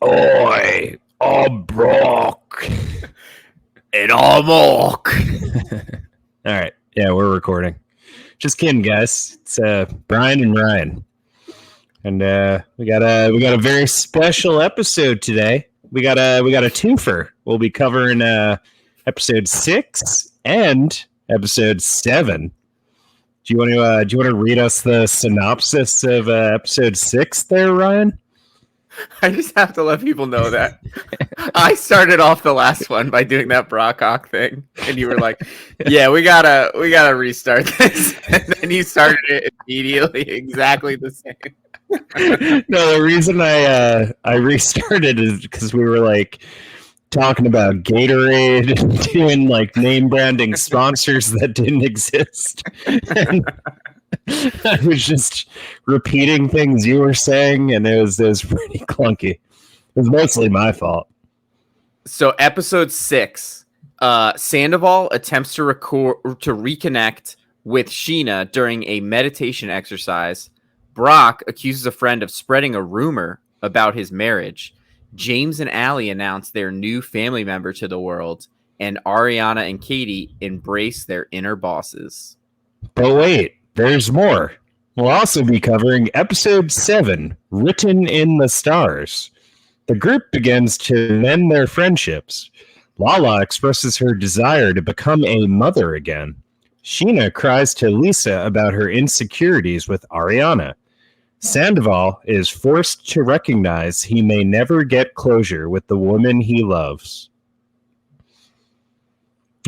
Oi, I'm Brock. And I'm Orc. All right. Yeah, we're recording. Just kidding, guys. It's Brian and Ryan. And we got a very special episode today. We got a twofer. We'll be covering episode 6 and episode 7. Do you want to read us the synopsis of episode 6 there, Ryan? I just have to let people know that I started off the last one by doing that Brock thing, and you were like, "Yeah, we gotta restart this," and then you started it immediately, exactly the same. No, the reason I restarted is because we were like talking about Gatorade and doing like name branding sponsors that didn't exist. And I was just repeating things you were saying, and it was pretty clunky. It was mostly my fault. So, episode 6, Sandoval attempts to reconnect with Scheana during a meditation exercise. Brock accuses a friend of spreading a rumor about his marriage. James and Allie announce their new family member to the world, and Ariana and Katie embrace their inner bosses. But wait, there's more. We'll also be covering episode 7, Written in the Stars. The group begins to mend their friendships. Lala expresses her desire to become a mother again. Scheana cries to Lisa about her insecurities with Ariana. Sandoval is forced to recognize he may never get closure with the woman he loves.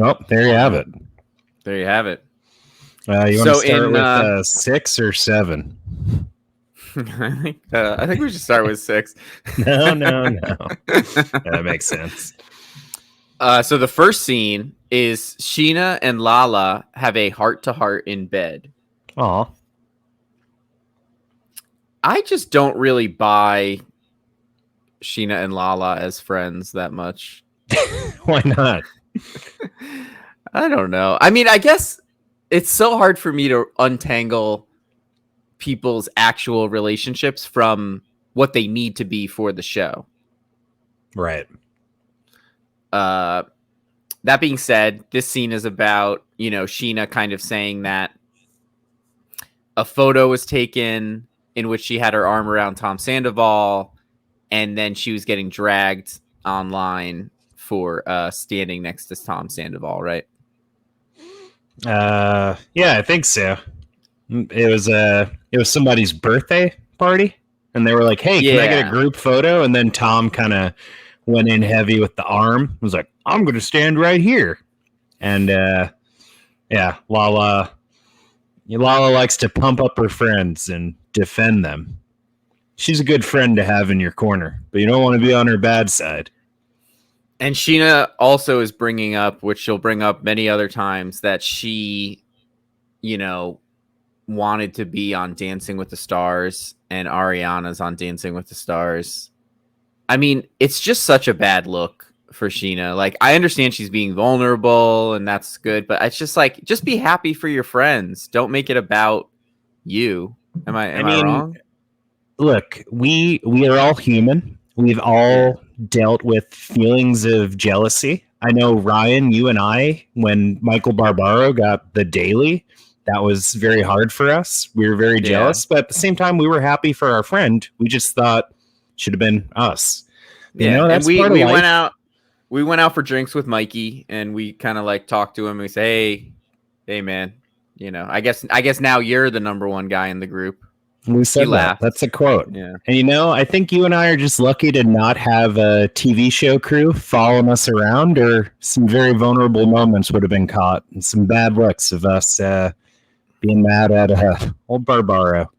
Oh, there you have it. There you have it. You want to start with 6 or 7? I think we should start with 6. No. That makes sense. So the first scene is Scheana and Lala have a heart-to-heart in bed. Aw. I just don't really buy Scheana and Lala as friends that much. Why not? I don't know. I mean, I guess it's so hard for me to untangle people's actual relationships from what they need to be for the show. Right. That being said, this scene is about, Scheana kind of saying that a photo was taken in which she had her arm around Tom Sandoval, and then she was getting dragged online for standing next to Tom Sandoval, right? Yeah, I think so. It was somebody's birthday party, and they were like, "Hey, can I get a group photo?" And then Tom kind of went in heavy with the arm. Was like, "I'm going to stand right here." And Lala likes to pump up her friends and defend them. She's a good friend to have in your corner, but you don't want to be on her bad side. And Scheana also is bringing up, which she'll bring up many other times, that she, wanted to be on Dancing with the Stars, and Ariana's on Dancing with the Stars. I mean, it's just such a bad look for Scheana. Like, I understand she's being vulnerable, and that's good, but it's just like, just be happy for your friends. Don't make it about you. Am I wrong? Look, we are all human. We've all dealt with feelings of jealousy. I know, Ryan, you and I, when Michael Barbaro got the Daily, that was very hard for us. We were very jealous, but at the same time, we were happy for our friend. We just thought it should have been us. That's and part of life. We went out for drinks with Mikey, and we kind of like talked to him. And we say, hey, man, I guess now you're the number one guy in the group. We said that. That's a quote. Yeah. And I think you and I are just lucky to not have a TV show crew following us around, or some very vulnerable moments would have been caught, and some bad looks of us being mad at old Barbaro.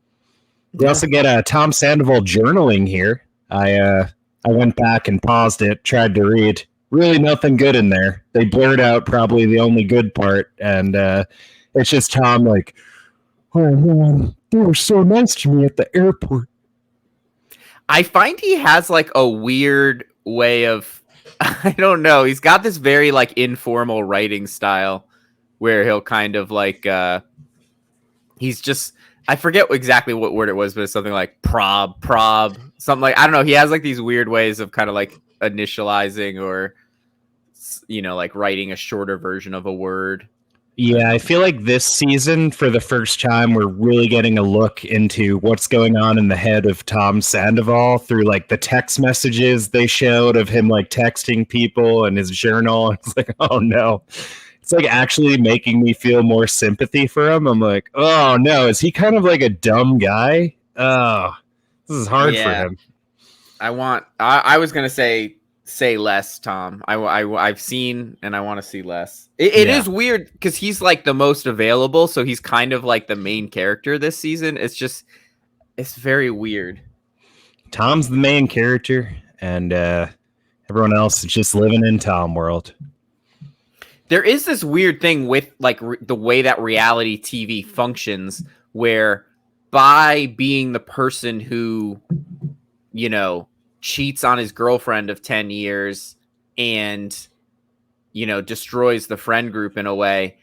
We also get Tom Sandoval journaling here. I went back and paused it, tried to read. Really nothing good in there. They blurred out probably the only good part, and it's just Tom like, "Oh man, they were so nice to me at the airport." I find he has like a weird way of, I don't know. He's got this very like informal writing style where he'll kind of like, he's just I forget exactly what word it was, but it's something like prob, something like, I don't know. He has like these weird ways of kind of like initializing or, like writing a shorter version of a word. Yeah, I feel like this season, for the first time, we're really getting a look into what's going on in the head of Tom Sandoval through like the text messages they showed of him like texting people and his journal. It's like, oh no. It's like actually making me feel more sympathy for him. I'm like, oh no, is he kind of like a dumb guy? Oh, this is hard for him. I was going to say less, Tom. I've seen and I want to see less. It is weird because he's like the most available, so he's kind of like the main character this season. It's very weird. Tom's the main character, and everyone else is just living in Tom world. There is this weird thing with like the way that reality TV functions, where by being the person who, cheats on his girlfriend of 10 years and, destroys the friend group in a way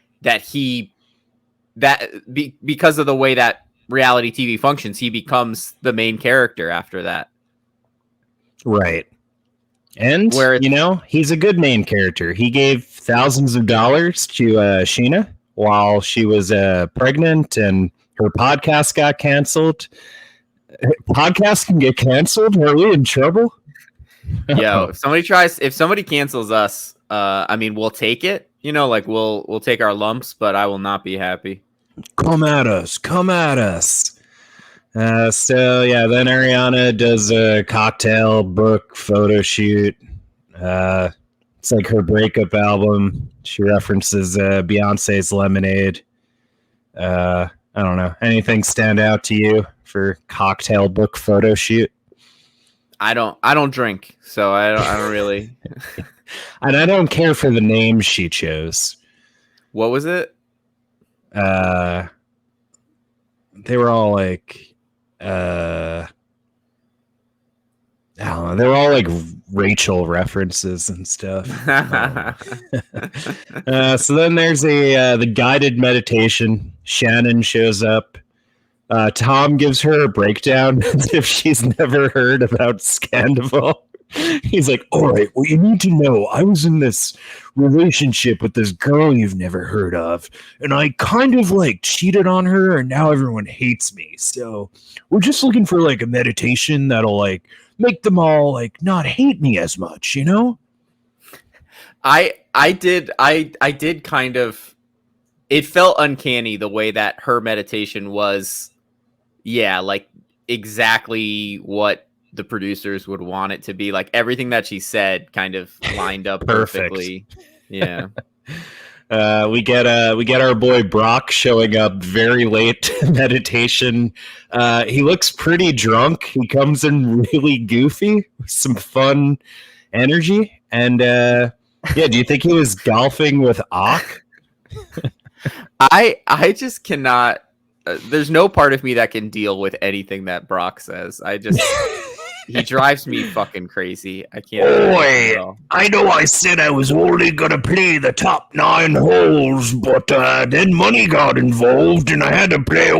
because of the way that reality TV functions, he becomes the main character after that. Right. And, he's a good main character. He gave thousands of dollars to Scheana while she was pregnant and her podcast got canceled. Podcasts can get canceled? Are we in trouble? Yo, if somebody cancels us, we'll take it. We'll take our lumps, but I will not be happy. Come at us. Then Ariana does a cocktail book photo shoot. It's like her breakup album. She references Beyonce's Lemonade. I don't know. Anything stand out to you for cocktail book photo shoot? I don't drink, so I don't really. And I don't care for the names she chose. What was it? They were all like. I don't know. They were all like Rachel references and stuff. So then there's the guided meditation. Shannon shows up. Tom gives her a breakdown as if she's never heard about Sandoval. He's like, all right, well, you need to know I was in this relationship with this girl you've never heard of, and I kind of like cheated on her, and now everyone hates me. So we're just looking for like a meditation that'll like make them all like not hate me as much, I did kind of. It felt uncanny the way that her meditation was. Yeah, like exactly what the producers would want it to be. Like everything that she said kind of lined up perfectly. Yeah. We get our boy Brock showing up very late to meditation. He looks pretty drunk. He comes in really goofy with some fun energy. And do you think he was golfing with Ak? I just cannot. There's no part of me that can deal with anything that Brock says. He drives me fucking crazy. I can't. Boy, I know I said I was only gonna play the top 9 holes, but then money got involved and I had to play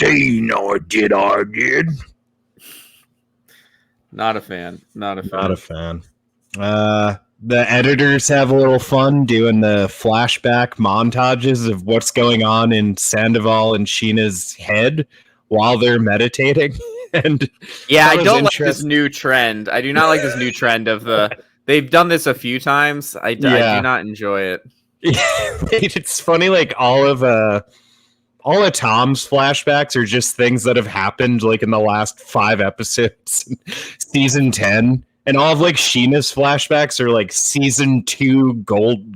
18. I did. Not a fan. The editors have a little fun doing the flashback montages of what's going on in Sandoval and Scheana's head while they're meditating. And I don't like this new trend. I do not like this new trend of they've done this a few times. I do not enjoy it. It's funny, like all of Tom's flashbacks are just things that have happened like in the last 5 episodes, season 10. And all of like Scheana's flashbacks are like season 2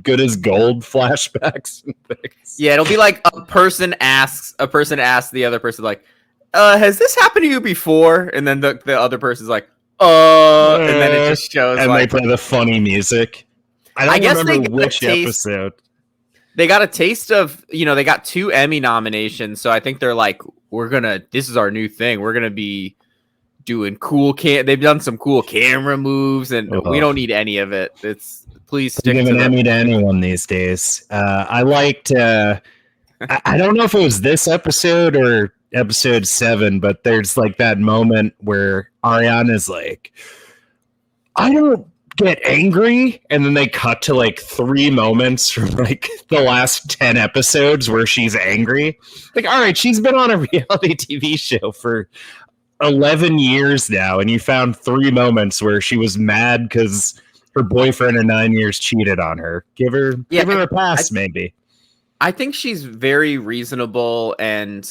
good as gold flashbacks and things. Yeah, it'll be like a person asks the other person like, has this happened to you before? And then the other person's like, and then it just shows and they play the funny music. I don't remember which episode. They got a taste of, they got 2 Emmy nominations, so I think they're like, this is our new thing. We're gonna be doing cool they've done some cool camera moves, and we don't need any of it. Please stick to an Emmy to anyone these days. I liked I don't know if it was this episode or episode 7, but there's like that moment where Ariana's like, I don't get angry, and then they cut to like 3 moments from like the last 10 episodes where she's angry. Like, all right, she's been on a reality TV show for 11 years now, and you found 3 moments where she was mad because her boyfriend of 9 years cheated on her. Give her a pass, maybe. I think she's very reasonable and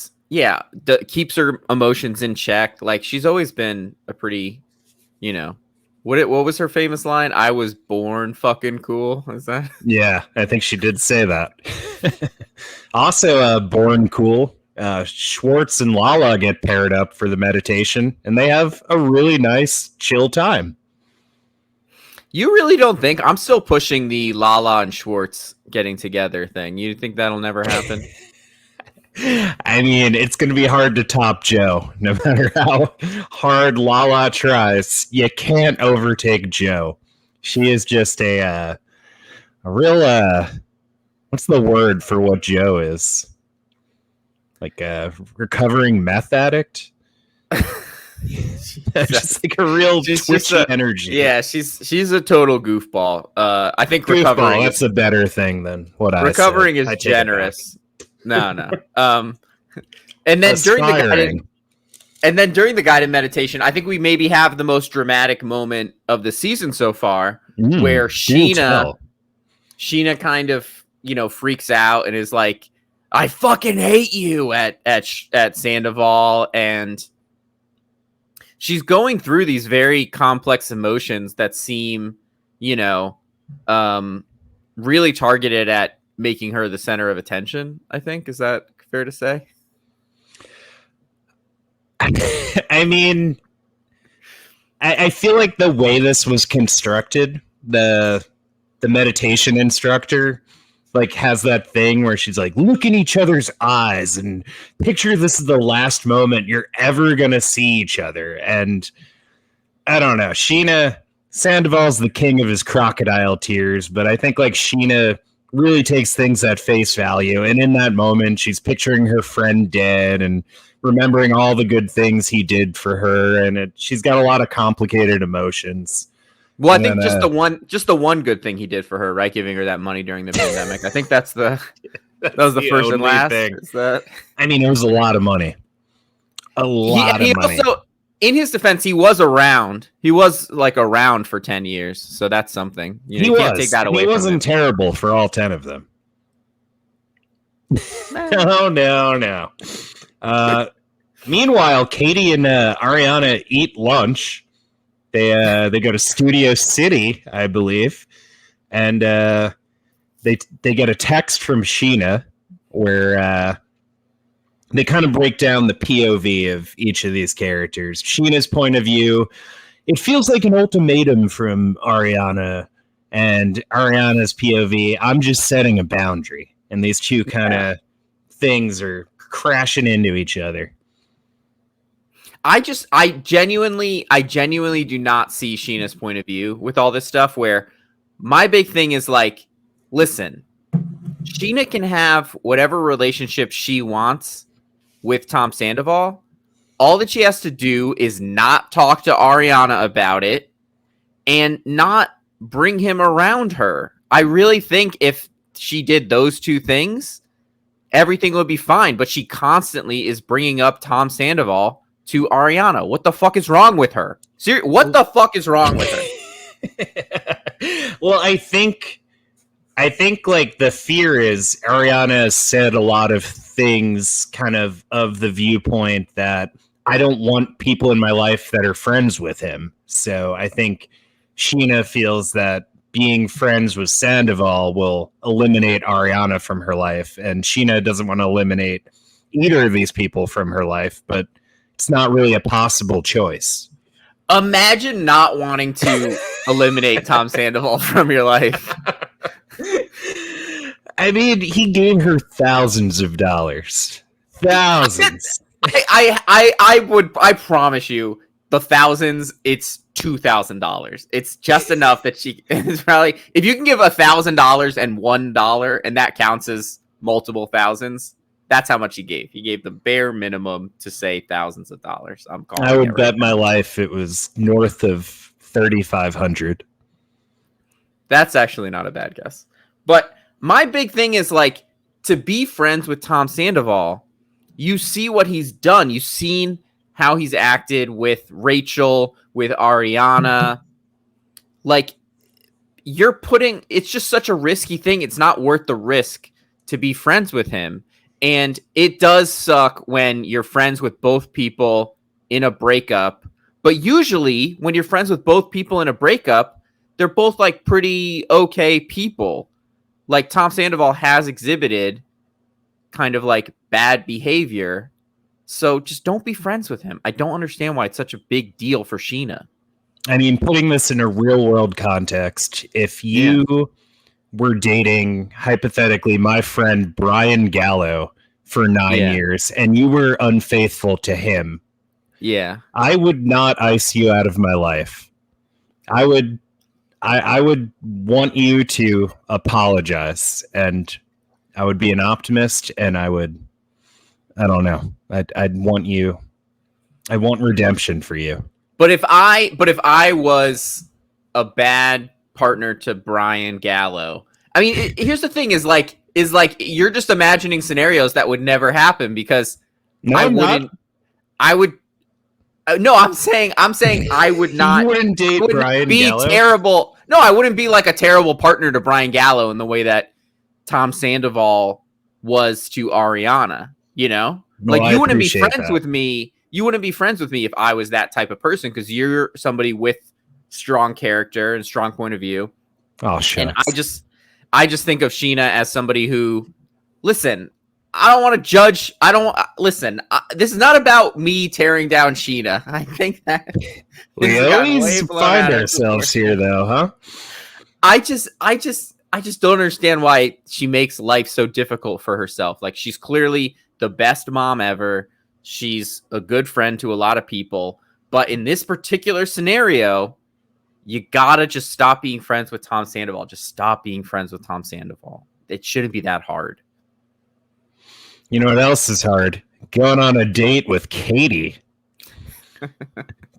keeps her emotions in check. Like, she's always been a pretty, what was her famous line? I was born fucking cool. Is that? Yeah, I think she did say that. Also, born cool. Schwartz and Lala get paired up for the meditation, and they have a really nice, chill time. You really don't think? I'm still pushing the Lala and Schwartz getting together thing. You think that'll never happen? I mean, it's going to be hard to top Joe, no matter how hard Lala tries. You can't overtake Joe. She is just a real, what's the word for what Joe is? Like a recovering meth addict? Just like a real twitchy energy. Yeah, she's a total goofball. I think goofball, recovering that's a better thing than what I recovering said. is generous. No. And then during the guided meditation, I think we maybe have the most dramatic moment of the season so far, where Scheana kind of, freaks out and is like, I fucking hate you at Sandoval, and she's going through these very complex emotions that seem, really targeted at making her the center of attention, I think. Is that fair to say? I mean, I feel like the way this was constructed, the meditation instructor like has that thing where she's like, look in each other's eyes and picture this is the last moment you're ever gonna see each other. And I don't know, Sandoval's the king of his crocodile tears, but I think like Scheana really takes things at face value, and in that moment she's picturing her friend dead and remembering all the good things he did for her, and she's got a lot of complicated emotions. Well, I think just the one good thing he did for her, right? Giving her that money during the pandemic. I think that was the first and last thing. I mean, it was a lot of money. A lot of money. Also, in his defense, he was around. He was like around for 10 years, so that's something. You can't take that away. He wasn't terrible for all 10 of them. No. Meanwhile, Katie and Ariana eat lunch. They go to Studio City, I believe, and they get a text from Scheana where they kind of break down the POV of each of these characters. Sheena's point of view, it feels like an ultimatum from Ariana, and Ariana's POV, I'm just setting a boundary. And these two kind of things are crashing into each other. I genuinely do not see Sheena's point of view with all this stuff, where my big thing is like, listen, Scheana can have whatever relationship she wants with Tom Sandoval. All that she has to do is not talk to Ariana about it and not bring him around her. I really think if she did those two things, everything would be fine. But she constantly is bringing up Tom Sandoval to Ariana. What the fuck is wrong with her? What the fuck is wrong with her? Well, I think like the fear is Ariana has said a lot of things kind of the viewpoint that I don't want people in my life that are friends with him. So I think Scheana feels that being friends with Sandoval will eliminate Ariana from her life, and Scheana doesn't want to eliminate either of these people from her life, but it's not really a possible choice. Imagine not wanting to eliminate Tom Sandoval from your life. I mean, he gave her thousands of dollars. Thousands. I promise you, the thousands, it's $2,000. It's just enough that she is probably, if you can give $1,000 and $1, and that counts as multiple thousands, That's how much he gave. He gave the bare minimum to say thousands of dollars. I'm calling. I would bet my life it was north of 3,500. That's actually not a bad guess. But my big thing is like to be friends with Tom Sandoval. You see what he's done. You've seen how he's acted with Rachel, with Ariana. Like it's just such a risky thing. It's not worth the risk to be friends with him. And it does suck when you're friends with both people in a breakup. But usually when you're friends with both people in a breakup, they're both like pretty okay people. Like Tom Sandoval has exhibited kind of like bad behavior. So just don't be friends with him. I don't understand why it's such a big deal for Scheana. I mean, putting this in a real world context, if you were dating, hypothetically, my friend Brian Gallo for 9 years and you were unfaithful to him, I would not ice you out of my life. I would want you to apologize, and I would be an optimist, and I don't know. I'd want you. I want redemption for you. But if I was a bad partner to Brian Gallo, I mean, here's the thing: is like you're just imagining scenarios that would never happen because I'm saying I would not. You wouldn't date Brian Gallo? Terrible. No, I wouldn't be like a terrible partner to Brian Gallo in the way that Tom Sandoval was to Ariana. You know, well, you wouldn't be friends with me. You wouldn't be friends with me if I was that type of person because you're somebody with strong character and strong point of view. Oh, shucks. And I just think of Scheana as somebody who, listen, I don't want to judge. This is not about me tearing down Scheana. I think that we always find ourselves here, though, huh? I just don't understand why she makes life so difficult for herself. Like, she's clearly the best mom ever. She's a good friend to a lot of people. But in this particular scenario, you gotta just stop being friends with Tom Sandoval. Just stop being friends with Tom Sandoval. It shouldn't be that hard. You know what else is hard? Going on a date with Katie.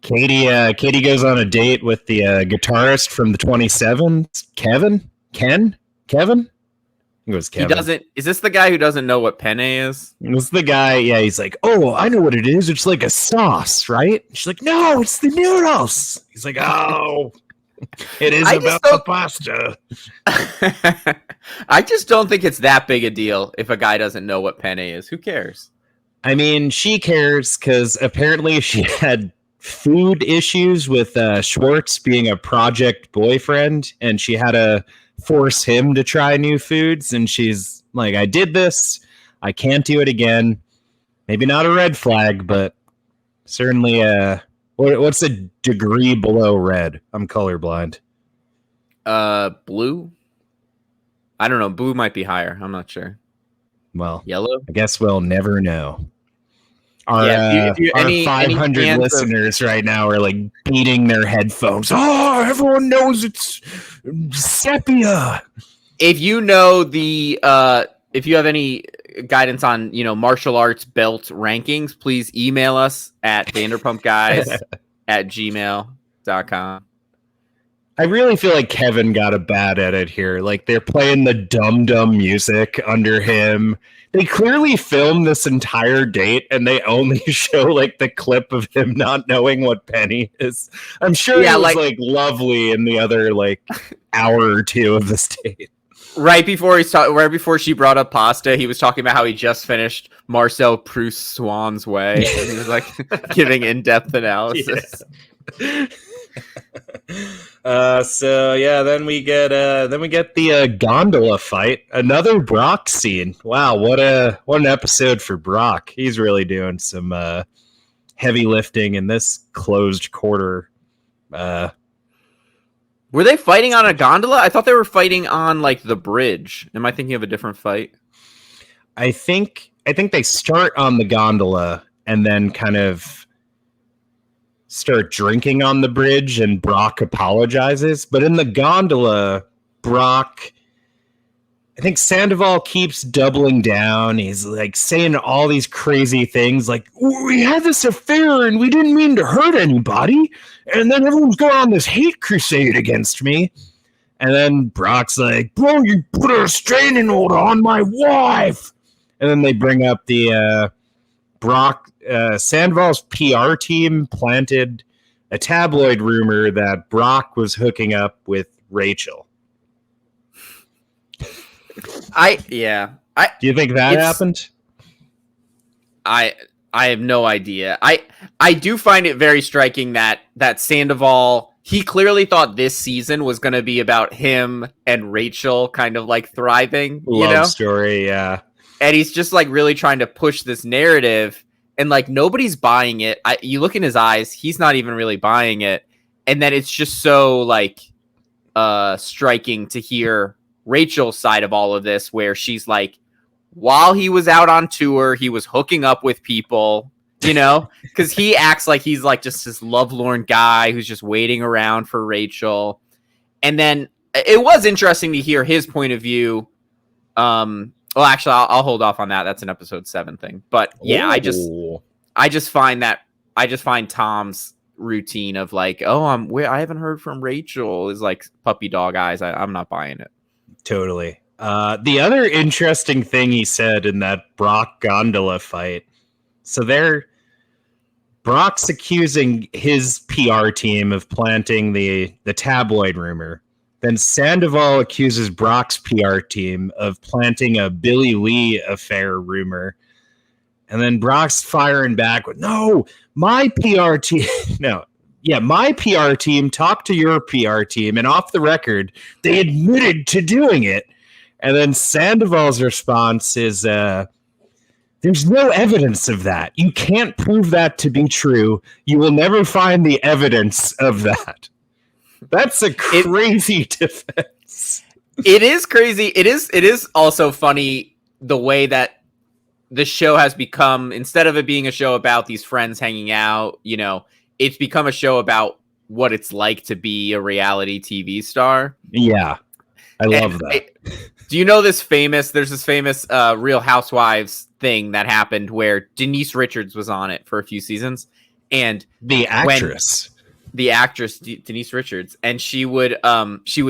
Katie goes on a date with the guitarist from the 27s, Kevin. It was Kevin. He doesn't. Is this the guy who doesn't know what penne is? It's the guy. Yeah, he's like, oh, I know what it is. It's like a sauce, right? She's like, no, it's the noodles. He's like, oh, it is about the pasta. I just don't think it's that big a deal if a guy doesn't know what penne is. Who cares? I mean, she cares because apparently she had food issues with Schwartz being a project boyfriend, and she had to force him to try new foods. And she's like, I did this. I can't do it again. Maybe not a red flag, but certainly what's a degree below red? I'm colorblind. Blue? I don't know. Blue might be higher. I'm not sure. Well, yellow? I guess we'll never know. Our 500 listeners right now are like beating their headphones. Oh, everyone knows it's sepia. If you know if you have any guidance on, martial arts belt rankings, please email us at vanderpumpguys@gmail.com. I really feel like Kevin got a bad edit here. Like, they're playing the dumb music under him. They clearly filmed this entire date and they only show like the clip of him not knowing what penny is. I'm sure it was like lovely in the other like hour or two of this date. Right before she brought up pasta, he was talking about how he just finished Marcel Proust's Swan's Way. And he was like giving in-depth analysis. Yeah. Then we get the gondola fight. Another Brock scene. Wow, what an episode for Brock. He's really doing some heavy lifting in this closed quarter. Were they fighting on a gondola? I thought they were fighting on like the bridge. Am I thinking of a different fight? I think they start on the gondola and then kind of start drinking on the bridge, and Brock apologizes. But in the gondola, Brock, I think Sandoval keeps doubling down. He's like saying all these crazy things like, we had this affair and we didn't mean to hurt anybody. And then everyone's going on this hate crusade against me. And then Brock's like, bro, you put a restraining order on my wife. And then they bring up the Sandoval's PR team planted a tabloid rumor that Brock was hooking up with Rachel. Do you think that happened? I have no idea. I do find it very striking that Sandoval, he clearly thought this season was going to be about him and Rachel kind of like thriving, Love story, yeah. And he's just like really trying to push this narrative, and like nobody's buying it. You look in his eyes, he's not even really buying it, and then it's just so like striking to hear Rachel's side of all of this, where she's like, while he was out on tour, he was hooking up with people, because he acts like he's like just this lovelorn guy who's just waiting around for Rachel. And then it was interesting to hear his point of view. Well, actually, I'll hold off on that. That's an episode 7 thing. But yeah, I just find Tom's routine of like, I haven't heard from Rachel is like puppy dog eyes. I'm not buying it. Totally. The other interesting thing he said in that Brock gondola fight. So Brock's accusing his PR team of planting the tabloid rumor. Then Sandoval accuses Brock's PR team of planting a Billy Lee affair rumor. And then Brock's firing back with, no, my PR team, my PR team talked to your PR team, and off the record, they admitted to doing it. And then Sandoval's response is, there's no evidence of that. You can't prove that to be true. You will never find the evidence of that. That's a crazy defense. It is crazy. It is also funny the way that the show has become, instead of it being a show about these friends hanging out, it's become a show about what it's like to be a reality TV star. Yeah. I love that. Do you know there's this famous Real Housewives thing that happened where Denise Richards was on it for a few seasons, and the actress Denise Richards, and she would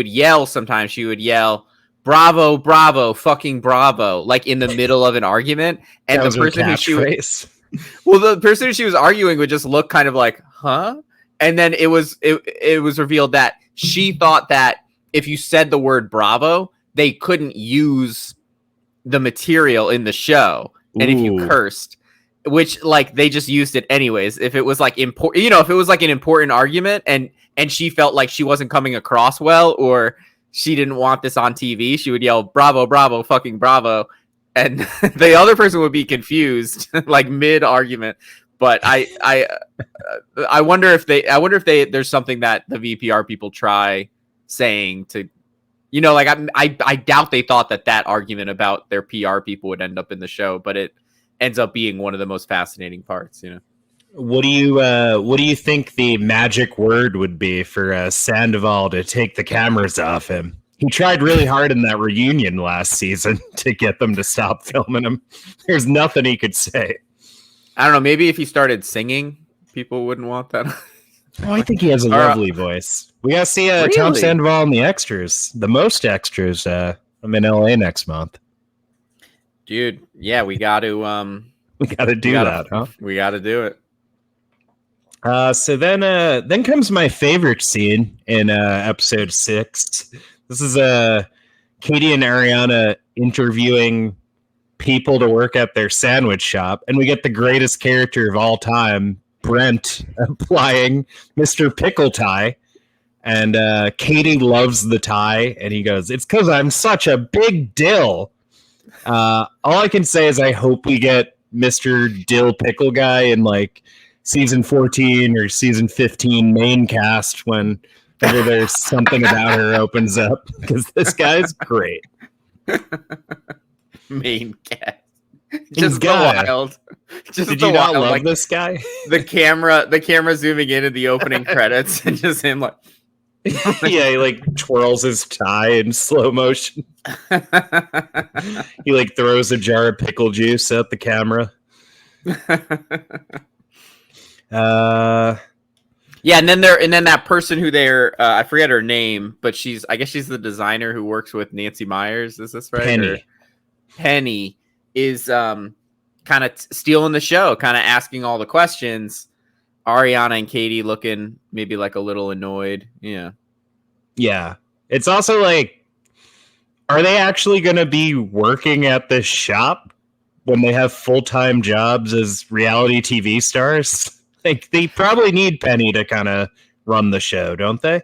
yell sometimes. She would yell, "Bravo, bravo, fucking bravo!" like in the middle of an argument, and the person the person who she was arguing would just look kind of like, "Huh?" And then it was revealed that she thought that if you said the word bravo, they couldn't use the material in the show. And if you cursed, which like they just used it anyways, if it was like important, if it was like an important argument and she felt like she wasn't coming across well, or she didn't want this on TV, she would yell, "Bravo, bravo, fucking bravo." And the other person would be confused like mid argument. But I wonder if there's something that the VPR people try saying to, like I doubt they thought that argument about their PR people would end up in the show, but it ends up being one of the most fascinating parts. What do you think the magic word would be for Sandoval to take the cameras off him? He tried really hard in that reunion last season to get them to stop filming him. There's nothing he could say. I don't know. Maybe if he started singing, people wouldn't want that. Oh, I think he has a lovely voice. We gotta see really? Tom Sandoval and the extras. The most extras. I'm in LA next month. Dude, yeah, we got to. We got to do that, huh? We got to do it. So then comes my favorite scene in episode 6. This is Katie and Ariana interviewing people to work at their sandwich shop, and we get the greatest character of all time, Brent, applying Mr. Pickle tie. And Katie loves the tie, and he goes, "It's because I'm such a big dill." All I can say is I hope we get Mr. Dill Pickle Guy in like season 14 or season 15 main cast when there's something about her opens up, because this guy's great. Main cast. Just wild. Did you not love this guy? The camera zooming in at the opening credits and just him like, Yeah, he like twirls his tie in slow motion. He like throws a jar of pickle juice at the camera. Yeah, and then that person who they're I forget her name, but I guess she's the designer who works with Nancy Myers. Is this right? Penny. Penny is kind of stealing the show, kind of asking all the questions. Ariana and Katie looking maybe like a little annoyed. Yeah. Yeah. It's also like, are they actually going to be working at this shop when they have full-time jobs as reality TV stars? Like, they probably need Penny to kind of run the show, don't they?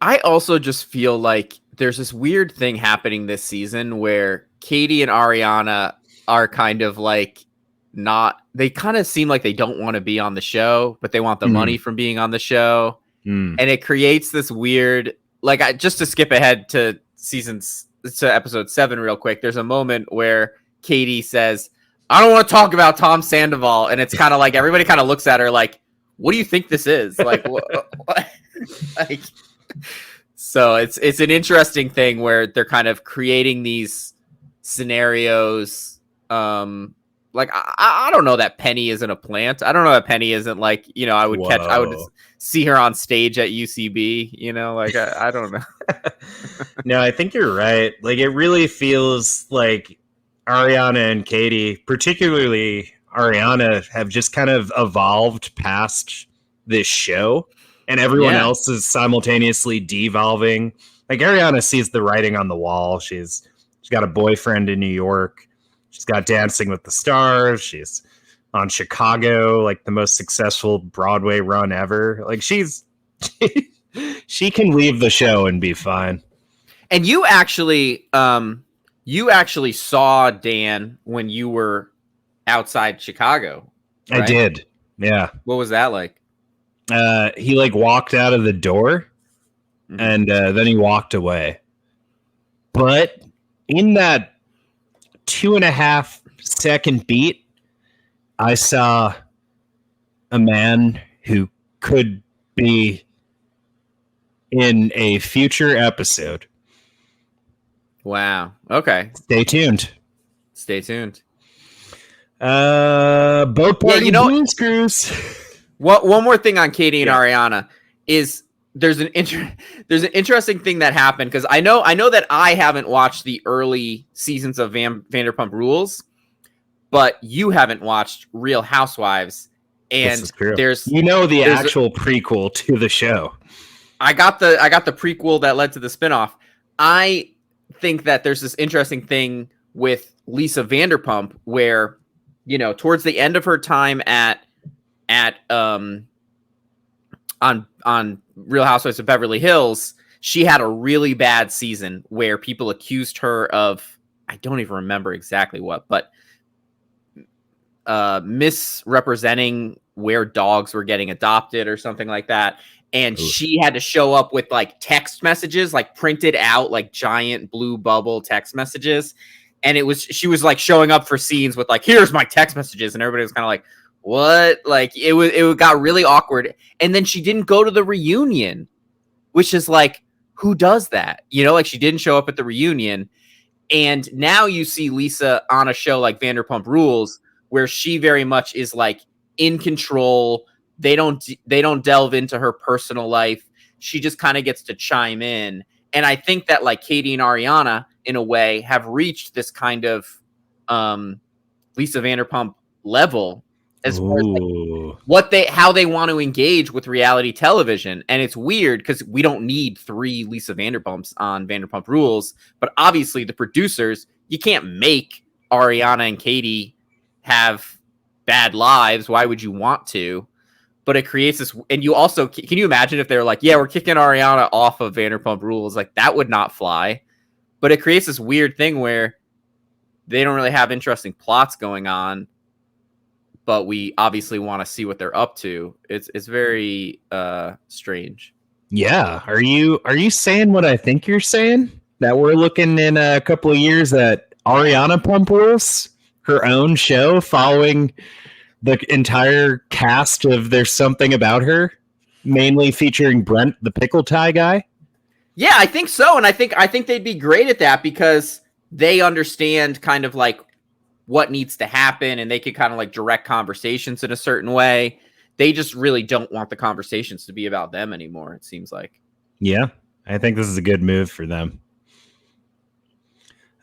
I also just feel like there's this weird thing happening this season where Katie and Ariana are kind of like they kind of seem like they don't want to be on the show, but they want the money from being on the show. And it creates this weird, like, just to skip ahead to episode 7 real quick, there's a moment where Katie says, I don't want to talk about Tom Sandoval. And it's kind of like everybody kind of looks at her like, what do you think this is? Like, what? Like, so it's an interesting thing where they're kind of creating these scenarios. Like, I don't know that Penny isn't a plant. I don't know that Penny isn't like, I would see her on stage at UCB, like, I don't know. No, I think you're right. Like, it really feels like Ariana and Katie, particularly Ariana, have just kind of evolved past this show, and everyone else is simultaneously devolving. Like, Ariana sees the writing on the wall. She's got a boyfriend in New York. She's got Dancing with the Stars. She's on Chicago, like the most successful Broadway run ever. Like, she can leave the show and be fine. And you actually saw Dan when you were outside Chicago, right? I did. Yeah. What was that like? He like walked out of the door and then he walked away. But in that 2.5 second beat, I saw a man who could be in a future episode. Wow. Okay. Stay tuned. Yeah, Both party blue screws. One more thing on Katie and Ariana is there's an interesting thing that happened, because I know that I haven't watched the early seasons of Vanderpump Rules, but you haven't watched Real Housewives, and there's the actual prequel to the show. I got the prequel that led to the spinoff. I think that there's this interesting thing with Lisa Vanderpump where, towards the end of her time on Real Housewives of Beverly Hills, she had a really bad season where people accused her of, I don't even remember exactly what, but misrepresenting where dogs were getting adopted or something like that. And she had to show up with like text messages, like printed out, like giant blue bubble text messages. And she was like showing up for scenes with like, here's my text messages. And everybody was kind of like, what? Like, it got really awkward. And then she didn't go to the reunion, which is like, who does that? Like, she didn't show up at the reunion. And now you see Lisa on a show like Vanderpump Rules, where she very much is like in control. They don't delve into her personal life. She just kind of gets to chime in. And I think that like Katie and Ariana, in a way, have reached this kind of Lisa Vanderpump level as far as like how they want to engage with reality television. And it's weird because we don't need 3 Lisa Vanderpumps on Vanderpump Rules, but obviously the producers, you can't make Ariana and Katie have bad lives. Why would you want to? But it creates this, and you also, can you imagine if they're like, yeah, we're kicking Ariana off of Vanderpump Rules? Like, that would not fly. But it creates this weird thing where they don't really have interesting plots going on, but we obviously want to see what they're up to. It's very strange. Yeah. Are you saying what I think you're saying? That we're looking in a couple of years at Ariana Pump Rules, her own show following the entire cast of There's Something About Her? mainly featuring Brent, the pickle tie guy. Yeah, I think so, and I think they'd be great at that because they understand kind of like what needs to happen, and they could kind of like direct conversations in a certain way. They just really don't want the conversations to be about them anymore, it seems like. Yeah, I think this is a good move for them.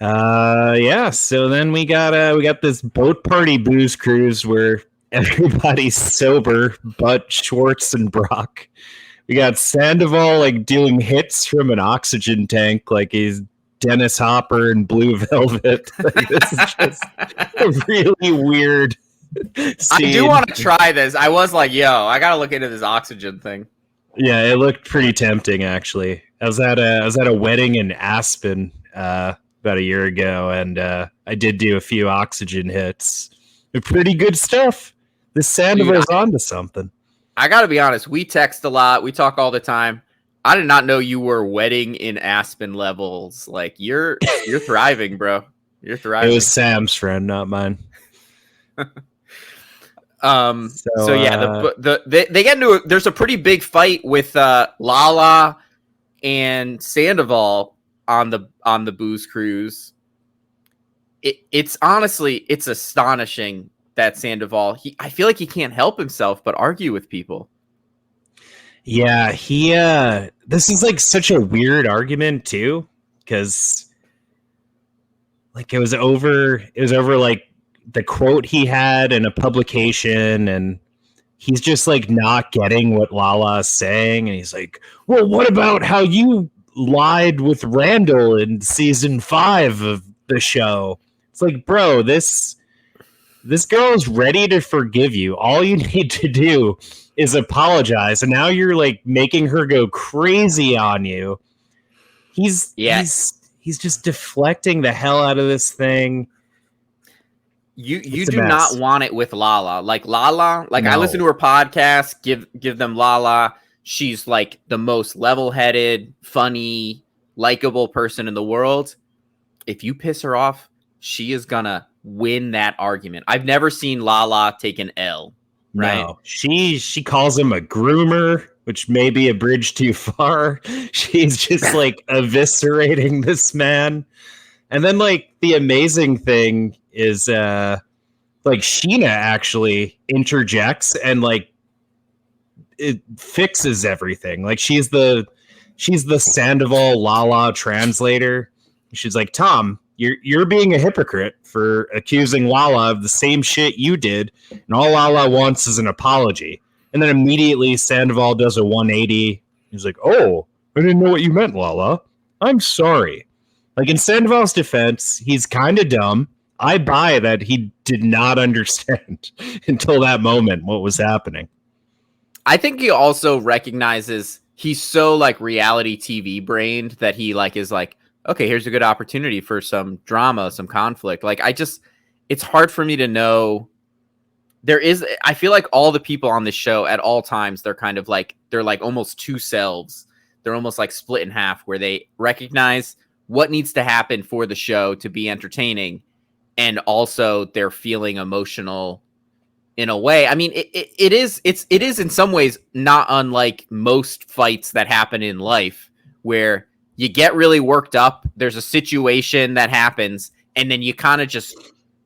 Yeah, so then we got this boat party booze cruise where everybody's sober but Schwartz and Brock. We got Sandoval like doing hits from an oxygen tank like he's Dennis Hopper and Blue Velvet. Like, this is just a really weird scene. I do want to try this. I was like, yo, I gotta look into this oxygen thing. Yeah, it looked pretty tempting actually. I was at a wedding in Aspen about a year ago, and I did do a few oxygen hits. They're pretty good stuff. This Sandoval's onto something. I gotta be honest, we text a lot, we talk all the time. I did not know you were wedding in Aspen levels. Like you're thriving, bro. You're thriving. It was Sam's friend, not mine. So yeah, they get into there's a pretty big fight with Lala and Sandoval on the booze cruise. It's honestly astonishing that Sandoval, I feel like he can't help himself but argue with people. Yeah, this is like such a weird argument too, because like it was over like the quote he had in a publication, and he's just like not getting what Lala is saying, and he's like, well, what about how you lied with Randall in season 5 of the show? It's like, bro, this girl is ready to forgive you. All you need to do is apologize, and now you're like making her go crazy on you. He's just deflecting the hell out of this thing. You do not want it with Lala. Like Lala, like no. I listen to her podcast, give them Lala. She's like the most level-headed, funny, likable person in the world. If you piss her off, she is gonna win that argument. I've never seen Lala take an L. Right? No, she calls him a groomer, which may be a bridge too far. She's just like eviscerating this man. And then like the amazing thing is like Scheana actually interjects and like it fixes everything. Like she's the Sandoval Lala translator. She's like, Tom, you're being a hypocrite for accusing Lala of the same shit you did, and all Lala wants is an apology. And then immediately Sandoval does a 180. He's like, oh, I didn't know what you meant, Lala. I'm sorry. Like, in Sandoval's defense, he's kind of dumb. I buy that he did not understand until that moment what was happening. I think he also recognizes he's so like reality TV brained that he like is like, okay, here's a good opportunity for some drama, some conflict. Like it's hard for me to know. I feel like all the people on this show at all times, they're like almost two selves. They're almost like split in half where they recognize what needs to happen for the show to be entertaining. And also they're feeling emotional in a way. I mean, it is in some ways not unlike most fights that happen in life where you get really worked up. There's a situation that happens, and then you kind of just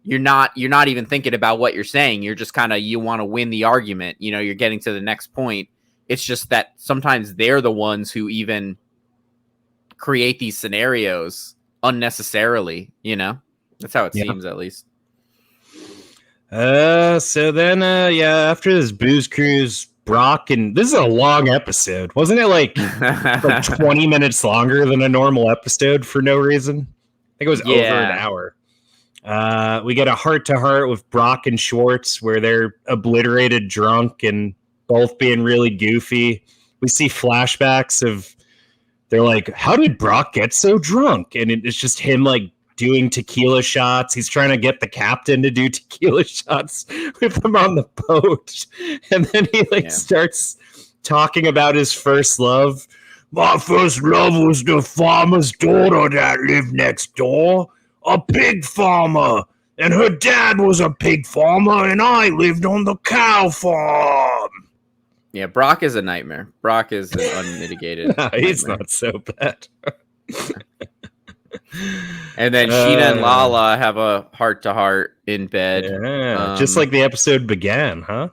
you're not even thinking about what you're saying. You're just kind of you want to win the argument. You know, you're getting to the next point. It's just that sometimes they're the ones who even create these scenarios unnecessarily. You know, that's how it seems, at least. So then, after this booze cruise, Brock, and this is a long episode. Wasn't it like 20 minutes longer than a normal episode for no reason? I think it was over an hour. We get a heart-to-heart with Brock and Schwartz where they're obliterated drunk and both being really goofy. We see flashbacks of, they're like, how did Brock get so drunk? And it's just him like doing tequila shots. He's trying to get the captain to do tequila shots with him on the boat. And then he starts talking about his first love. My first love was the farmer's daughter that lived next door. A pig farmer. And her dad was a pig farmer, and I lived on the cow farm. Yeah, Brock is a nightmare. Brock is an unmitigated No, he's nightmare. not so bad. And then Scheana and Lala have a heart-to-heart in bed. Yeah, just like the episode began, huh?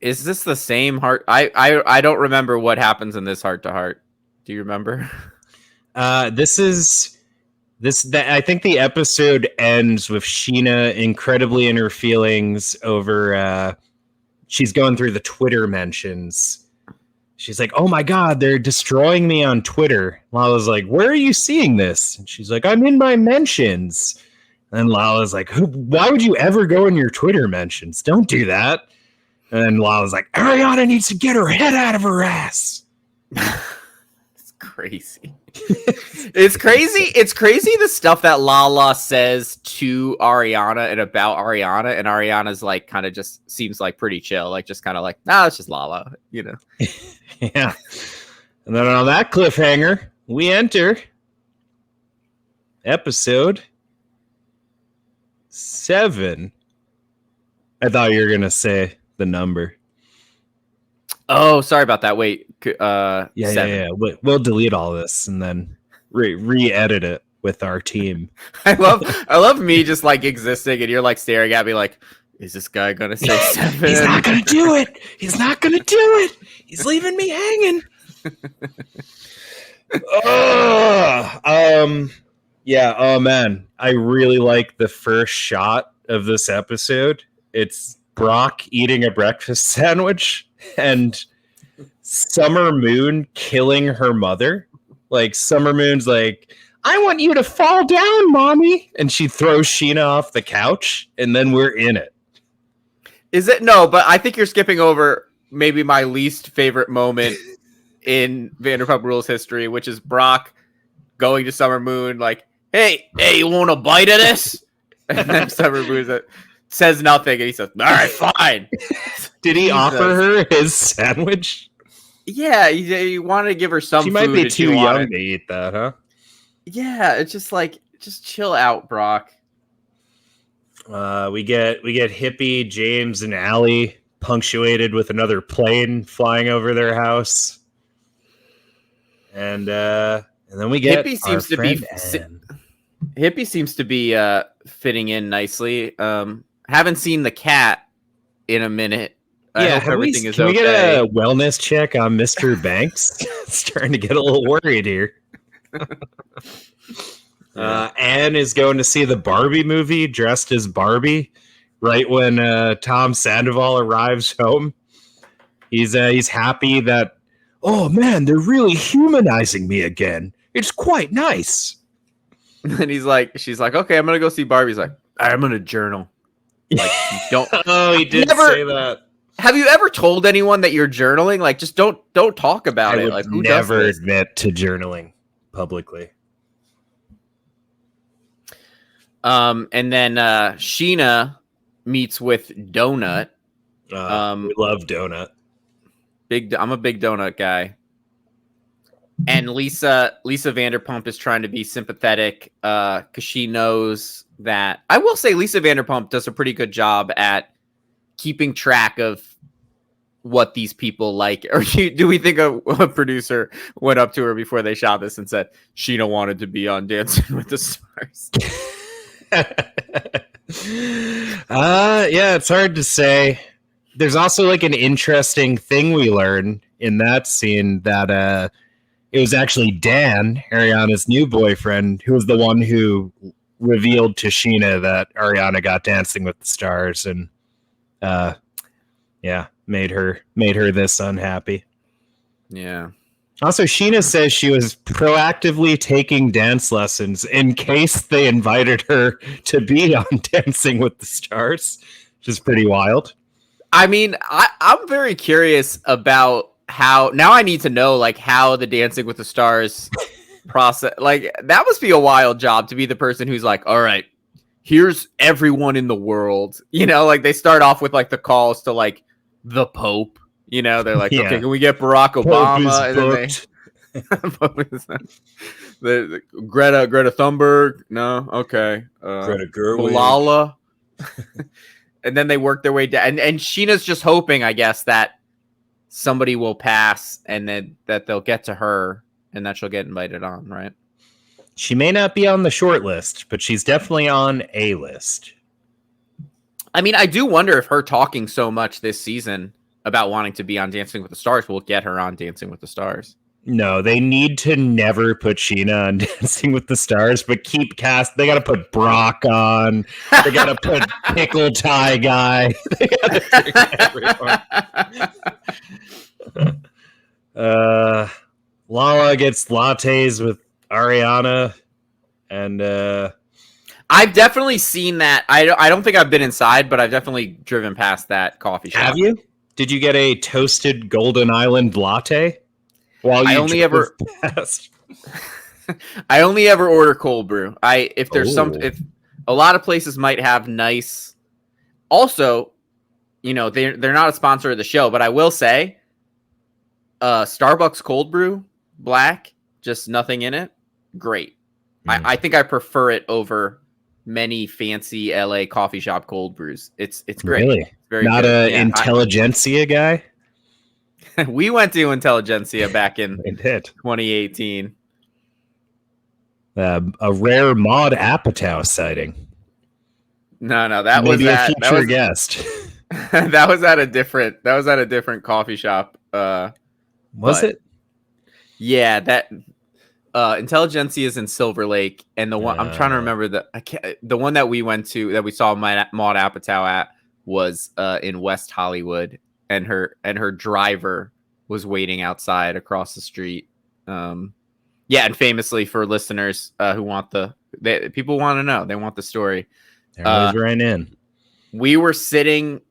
Is this the same heart? I don't remember what happens in this heart-to-heart. Do you remember? I think the episode ends with Scheana incredibly in her feelings over she's going through the Twitter mentions. She's like, "Oh my God, they're destroying me on Twitter." Lala's like, "Where are you seeing this?" And she's like, "I'm in my mentions." And Lala's like, "Why would you ever go in your Twitter mentions? Don't do that." And Lala's like, "Ariana needs to get her head out of her ass." It's crazy. It's crazy. It's crazy the stuff that Lala says to Ariana and about Ariana, and Ariana's like kind of just seems like pretty chill, like just kind of like, nah, it's just Lala, you know. Yeah. And then on that cliffhanger, we enter episode 7. I thought you were gonna say the number. Oh, sorry about that. Wait, 7. Yeah. We'll delete all this and then re-edit it with our team. I love me just like existing, and you're like staring at me like, is this guy gonna say 7? He's not gonna do it. He's not gonna do it. He's leaving me hanging. Yeah. Oh man, I really like the first shot of this episode. It's Brock eating a breakfast sandwich and Summer Moon killing her mother. Like Summer Moon's like, "I want you to fall down, mommy," and she throws Scheana off the couch, and then we're in it. Is it? No, but I think you're skipping over maybe my least favorite moment in Vanderpump Rules history, which is Brock going to Summer Moon like, hey, you want a bite of this? And then Summer Moon says nothing, and he says, all right, fine. Did he offer her his sandwich? Yeah, he wanted to give her some She food. might be too young to eat that, huh? Yeah, it's just like, just chill out, Brock. We get Hippie, James, and Allie punctuated with another plane flying over their house, and then we get Hippie seems to be fitting in nicely. Haven't seen the cat in a minute. I hope everything is okay. Can we get a wellness check on Mr. Banks? Starting to get a little worried here. Anne is going to see the Barbie movie dressed as Barbie right when Tom Sandoval arrives home. He's happy that, oh man, they're really humanizing me again. It's quite nice. And she's like, okay, I'm gonna go see Barbie. He's like, I'm gonna journal. Like, don't. Oh, he did say that. Have you ever told anyone that you're journaling? Like, just don't talk about it. Like, who never does this? admit to journaling publicly. And then Scheana meets with Donut. We love Donut. I'm a big Donut guy. And Lisa Vanderpump is trying to be sympathetic because she knows that. I will say Lisa Vanderpump does a pretty good job at keeping track of what these people like. Or do we think a producer went up to her before they shot this and said Scheana wanted to be on Dancing with the Stars? Yeah, it's hard to say. There's also like an interesting thing we learn in that scene that it was actually Dan, Ariana's new boyfriend, who was the one who revealed to Scheana that Ariana got Dancing with the Stars, and made her this unhappy. Yeah. Also, Scheana says she was proactively taking dance lessons in case they invited her to be on Dancing with the Stars, which is pretty wild. I mean, I'm very curious about how, now I need to know like how the Dancing with the Stars process, like that must be a wild job to be the person who's like, all right, here's everyone in the world, you know, like they start off with like the calls to like the Pope, you know, they're like, okay, can we get Barack Obama? And then the Greta Thunberg, no, okay, Greta Gerwig, Lala. and then they work their way down. And Scheana's just hoping, I guess, that somebody will pass and then that they'll get to her and that she'll get invited on, right? She may not be on the short list, but she's definitely on a list. I mean, I do wonder if her talking so much this season about wanting to be on Dancing with the Stars will get her on Dancing with the Stars. No, they need to never put Scheana on Dancing with the Stars, but keep cast. They got to put Brock on. They got to put Pickle Tie Guy. They got to everyone. Lala gets lattes with Ariana, and I've definitely seen that. I don't think I've been inside, but I've definitely driven past that coffee shop. Have you? Did you get a toasted Golden Island latte? While you I only ever order cold brew. If a lot of places might have nice. Also, they're not a sponsor of the show, but I will say, Starbucks cold brew black, just nothing in it. Great. I think I prefer it over many fancy LA coffee shop cold brews. It's great. Really? It's very not good. a intelligentsia guy. We went to Intelligentsia back in 2018. A rare Maud Apatow sighting. No, that Maybe was a future guest. that was at a different coffee shop. Was it? Yeah, that Intelligentsia is in Silver Lake, and the one I'm trying to remember the one that we went to that we saw Maud Apatow at was in West Hollywood. And her driver was waiting outside across the street. And famously for listeners who want people want to know, they want the story. There was right in. We were sitting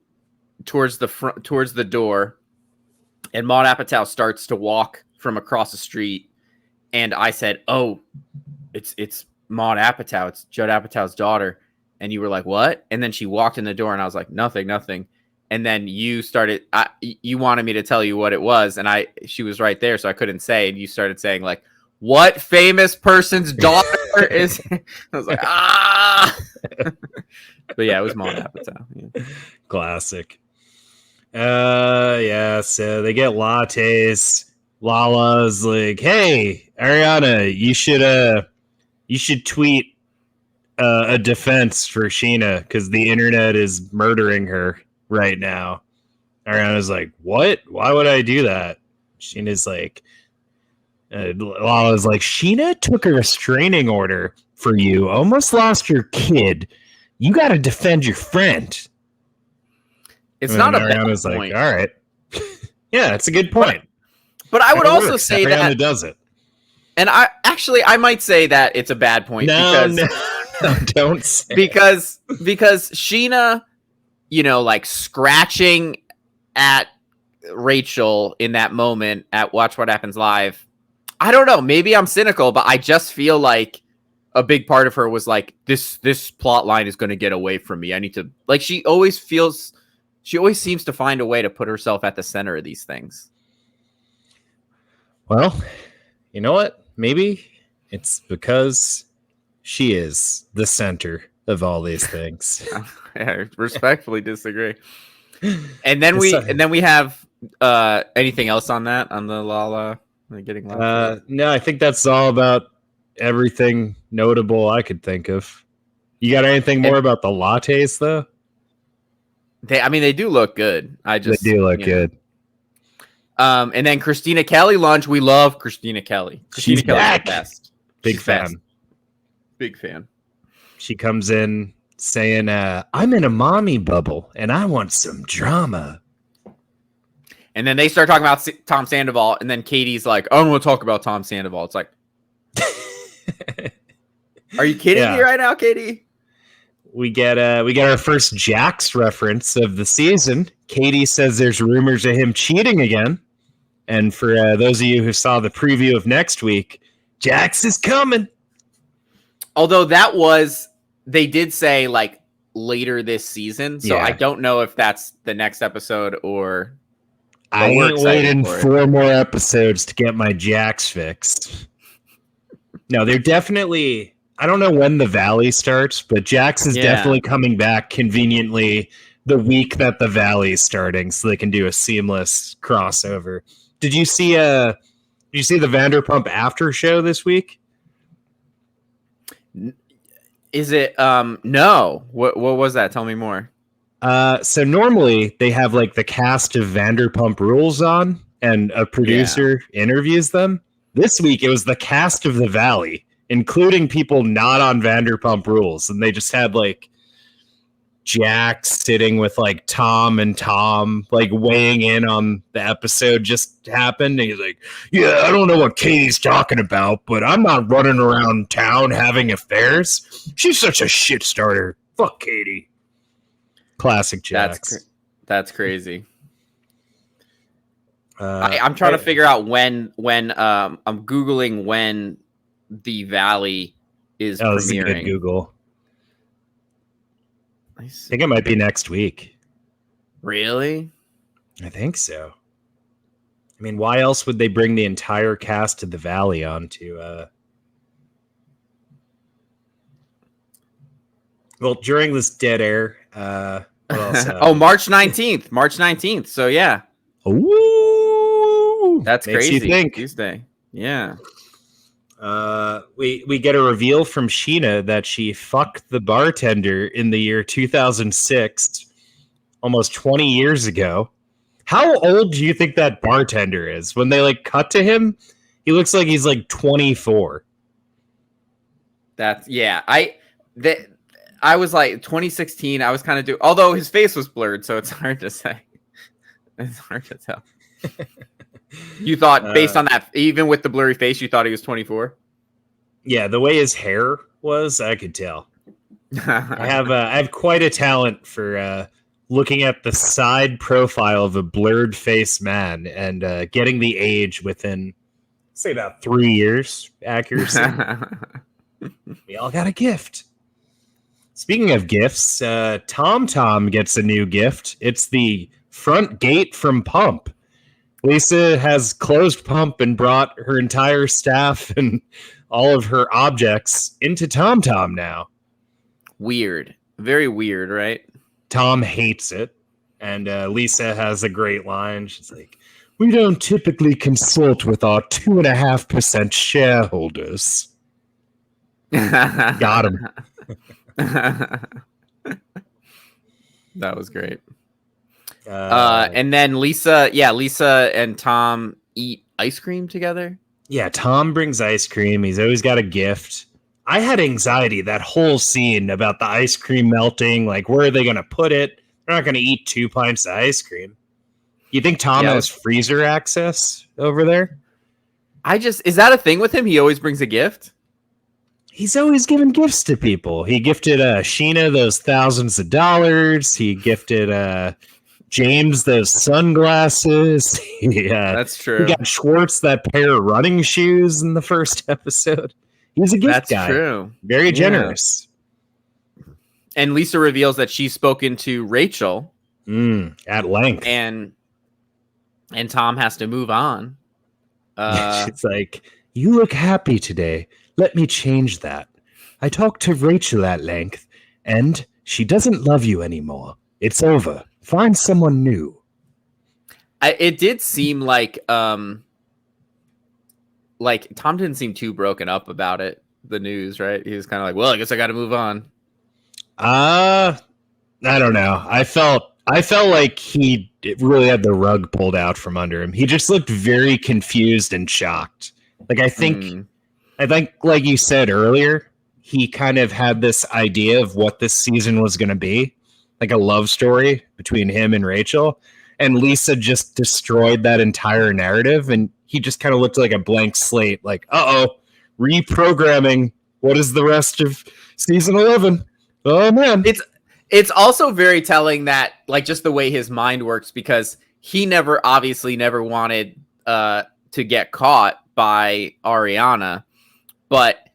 towards the door, and Maud Apatow starts to walk from across the street, and I said, "Oh, it's Maud Apatow. It's Judd Apatow's daughter." And you were like, "What?" And then she walked in the door, and I was like, "Nothing." And then you started. You wanted me to tell you what it was, and she was right there, so I couldn't say. And you started saying like, "What famous person's daughter is?" I was like, "Ah!" But yeah, it was Maud Apatow. Yeah. Classic. So they get lattes. Lala's like, "Hey, Ariana, you should tweet a defense for Scheana because the internet is murdering her right now." Ariana's like, "What? Why would I do that?" Sheena's like, Lala's like, "Scheana took a restraining order for you, almost lost your kid. You got to defend your friend." It's not a bad Ariana's point. Like, all right. Yeah, it's a good point. But I would also say Ariana that does it. And I might say that it's a bad point No, don't say because Scheana, like scratching at Rachel in that moment at Watch What Happens Live. I don't know. Maybe I'm cynical, but I just feel like a big part of her was like, this plot line is going to get away from me. I need to, like, she always seems to find a way to put herself at the center of these things. Well, you know what? Maybe it's because she is the center of all these things. I respectfully disagree. And then we have anything else on the Lala getting Lala? No, I think that's all about everything notable I could think of. You got anything more about the lattes though? They do look good. They do look good. And then Christina Kelly lunch. We love Christina Kelly. She's back. Best. Big fan. Best. Big fan. She comes in saying, "I'm in a mommy bubble and I want some drama." And then they start talking about Tom Sandoval, and then Katie's like, "I don't want to talk about Tom Sandoval." It's like, are you kidding me right now, Katie? We get our first Jax reference of the season. Katie says there's rumors of him cheating again. And for those of you who saw the preview of next week, Jax is coming. Although they did say like later this season. So I don't know if that's the next episode or. I ain't waiting 4 more episodes to get my Jax fix. No, they're definitely. I don't know when the Valley starts, but Jax is definitely coming back conveniently the week that the Valley's starting, so they can do a seamless crossover. Did you see the Vanderpump after show this week? Is it no? What was that? Tell me more. So normally they have like the cast of Vanderpump Rules on, and a producer interviews them. This week it was the cast of the Valley, including people not on Vanderpump Rules, and they just had like Jack sitting with like Tom, and Tom like weighing in on the episode just happened. And he's like, "Yeah, I don't know what Katie's talking about, but I'm not running around town having affairs. She's such a shit starter. Fuck Katie." Classic Jax. That's crazy. I'm trying to figure out when I'm Googling when the Valley is premiering. This is a good Google. I think it might be next week. Really? I think so. I mean, why else would they bring the entire cast of the Valley on to well, during this dead air, what else oh, March 19th. March 19th. So yeah. Ooh, that's makes crazy. You think. Tuesday. Yeah. We get a reveal from Scheana that she fucked the bartender in the year 2006, almost 20 years ago. How old do you think that bartender is? When they like cut to him, he looks like he's like 24. That's I was like 2016. I was kind of although his face was blurred, so it's hard to say. It's hard to tell. You thought, based on that, even with the blurry face, you thought he was 24? Yeah, the way his hair was, I could tell. I have quite a talent for looking at the side profile of a blurred face man and getting the age within, say, about 3 years accuracy. We all got a gift. Speaking of gifts, Tom gets a new gift. It's the front gate from Pump. Lisa has closed Pump and brought her entire staff and all of her objects into Tom now. Weird. Very weird, right? Tom hates it. And Lisa has a great line. She's like, "We don't typically consult with our 2.5% shareholders." Got him. That was great. And then Lisa and Tom eat ice cream together. Yeah, Tom brings ice cream. He's always got a gift. I had anxiety that whole scene about the ice cream melting. Like, where are they going to put it? They're not going to eat 2 pints of ice cream. You think Tom has freezer access over there? Is that a thing with him? He always brings a gift? He's always giving gifts to people. He gifted Scheana those thousands of dollars. He gifted James those sunglasses. That's true. He got Schwartz that pair of running shoes in the first episode. He's a gift guy. That's true. Very generous. And Lisa reveals that she's spoken to Rachel at length, and Tom has to move on. She's like, "You look happy today. Let me change that. I talked to Rachel at length, and she doesn't love you anymore. It's over. Find someone new." It did seem like Tom didn't seem too broken up about it. The news, right? He was kind of like, "Well, I guess I got to move on." I don't know. I felt like he really had the rug pulled out from under him. He just looked very confused and shocked. Like, I think, like you said earlier, he kind of had this idea of what this season was going to be, like a love story between him and Rachel. And Lisa just destroyed that entire narrative. And he just kind of looked like a blank slate, like, reprogramming. What is the rest of season 11? Oh, man. It's also very telling that, like, just the way his mind works, because he obviously never wanted to get caught by Ariana, but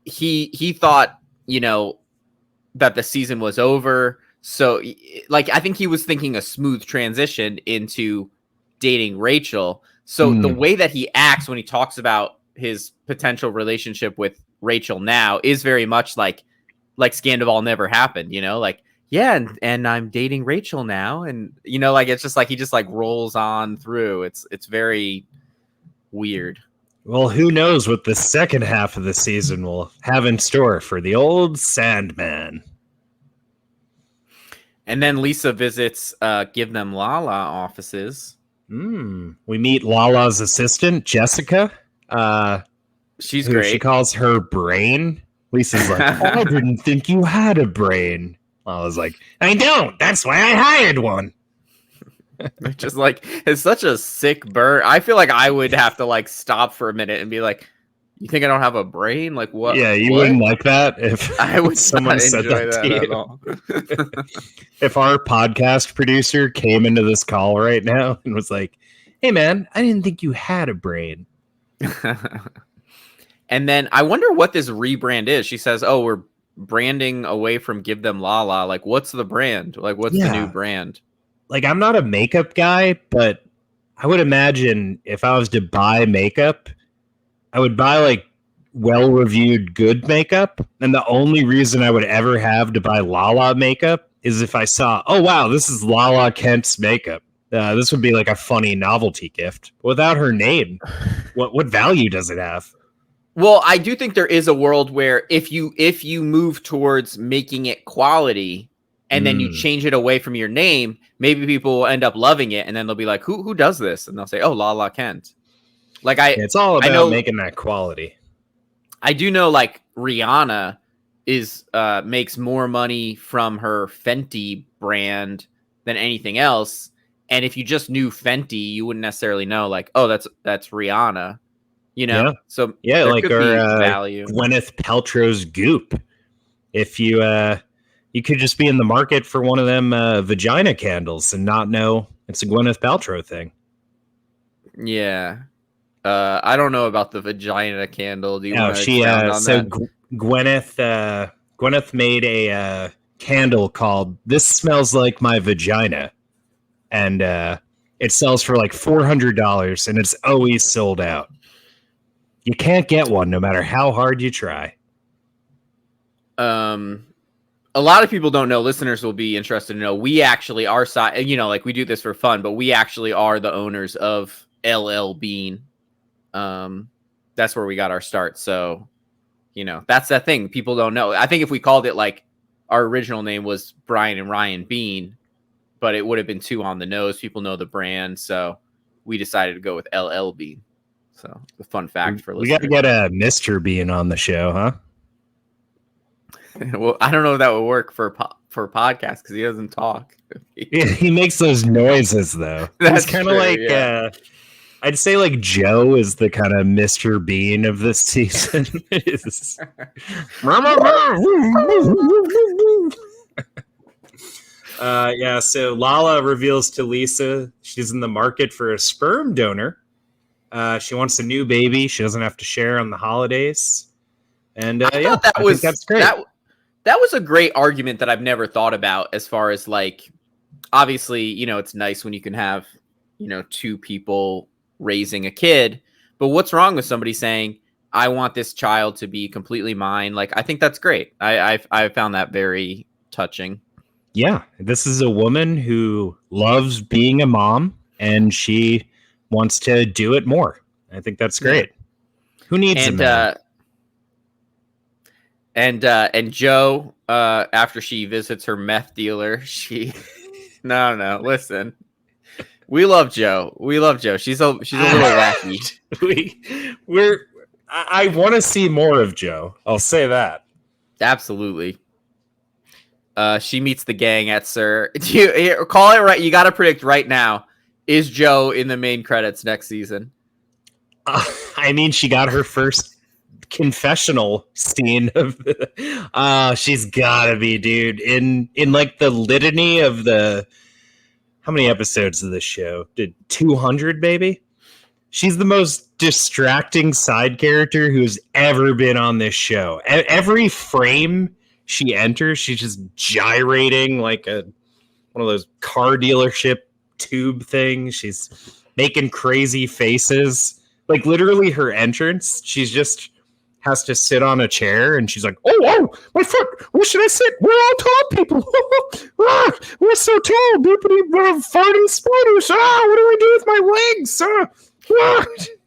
he thought, that the season was over. So, like, I think he was thinking a smooth transition into dating Rachel. So the way that he acts when he talks about his potential relationship with Rachel now is very much like Sandoval never happened, like yeah, and I'm dating Rachel now, and like it's just like he just like rolls on through. It's very weird. Well, who knows what the second half of the season will have in store for the old Sandman. And then Lisa visits Give Them Lala offices. We meet Lala's assistant, Jessica. She's who great. She calls her brain. Lisa's like, I didn't think you had a brain. Lala's like, I don't. That's why I hired one. Just like, it's such a sick burn. I feel like I would have to like stop for a minute and be like, you think I don't have a brain? Like what? Yeah, you what? wouldn't like that if I would someone not said enjoy that to at you. all. If our podcast producer came into this call right now and was like, hey man, I didn't think you had a brain. And then I wonder what this rebrand is. She says, oh, we're branding away from Give Them Lala. Like, what's the brand? Like, what's the new brand? Like, I'm not a makeup guy, but I would imagine if I was to buy makeup, I would buy like well-reviewed good makeup. And the only reason I would ever have to buy Lala makeup is if I saw, oh, wow, this is Lala Kent's makeup. This would be like a funny novelty gift. Without her name, what value does it have? Well, I do think there is a world where if you move towards making it quality and then you change it away from your name, maybe people will end up loving it, and then they'll be like, "Who does this?" And they'll say, "Oh, Lala Kent." Like it's all about making that quality. I do know, like Rihanna is makes more money from her Fenty brand than anything else, and if you just knew Fenty, you wouldn't necessarily know, like, oh, that's Rihanna. So like could our be value. Gwyneth Paltrow's Goop. If you you could just be in the market for one of them vagina candles and not know it's a Gwyneth Paltrow thing. Yeah, I don't know about the vagina candle. Do you want to expound on that? Gwyneth made a candle called "This Smells Like My Vagina," and it sells for like $400, and it's always sold out. You can't get one no matter how hard you try. A lot of people don't know. Listeners will be interested to know. We actually are like we do this for fun, but we actually are the owners of LL Bean. That's where we got our start. So, that's that thing people don't know. I think if we called it like our original name was Brian and Ryan Bean, but it would have been too on the nose. People know the brand, so we decided to go with LL Bean. So, a fun fact for listeners. We got to get a Mr. Bean on the show, huh? Well, I don't know if that would work for a podcast because he doesn't talk. He makes those noises though. That's kind of like I'd say like Joe is the kind of Mr. Bean of this season. So Lala reveals to Lisa she's in the market for a sperm donor. She wants a new baby. She doesn't have to share on the holidays. And I think that's great. That was a great argument that I've never thought about as far as like, obviously, it's nice when you can have, two people raising a kid, but what's wrong with somebody saying, I want this child to be completely mine? Like, I think that's great. I found that very touching. Yeah. This is a woman who loves being a mom and she wants to do it more. I think that's great. Yeah. Who needs a man? And Joe, after she visits her meth dealer, no, listen. We love Joe. She's a little wacky. I want to see more of Joe. I'll say that. Absolutely. She meets the gang at Sir. Call it right. You got to predict right now. Is Joe in the main credits next season? I mean, she got her first confessional scene of she's gotta be, dude, in like the litany of the how many episodes of this show? Did 200 maybe? She's the most distracting side character who's ever been on this show. Every frame she enters, she's just gyrating like one of those car dealership tube things. She's making crazy faces. Like literally her entrance, she's just has to sit on a chair, and she's like, oh, my foot, where should I sit? We're all tall people. We're so tall. Bippity, farting spiders. What do I do with my legs?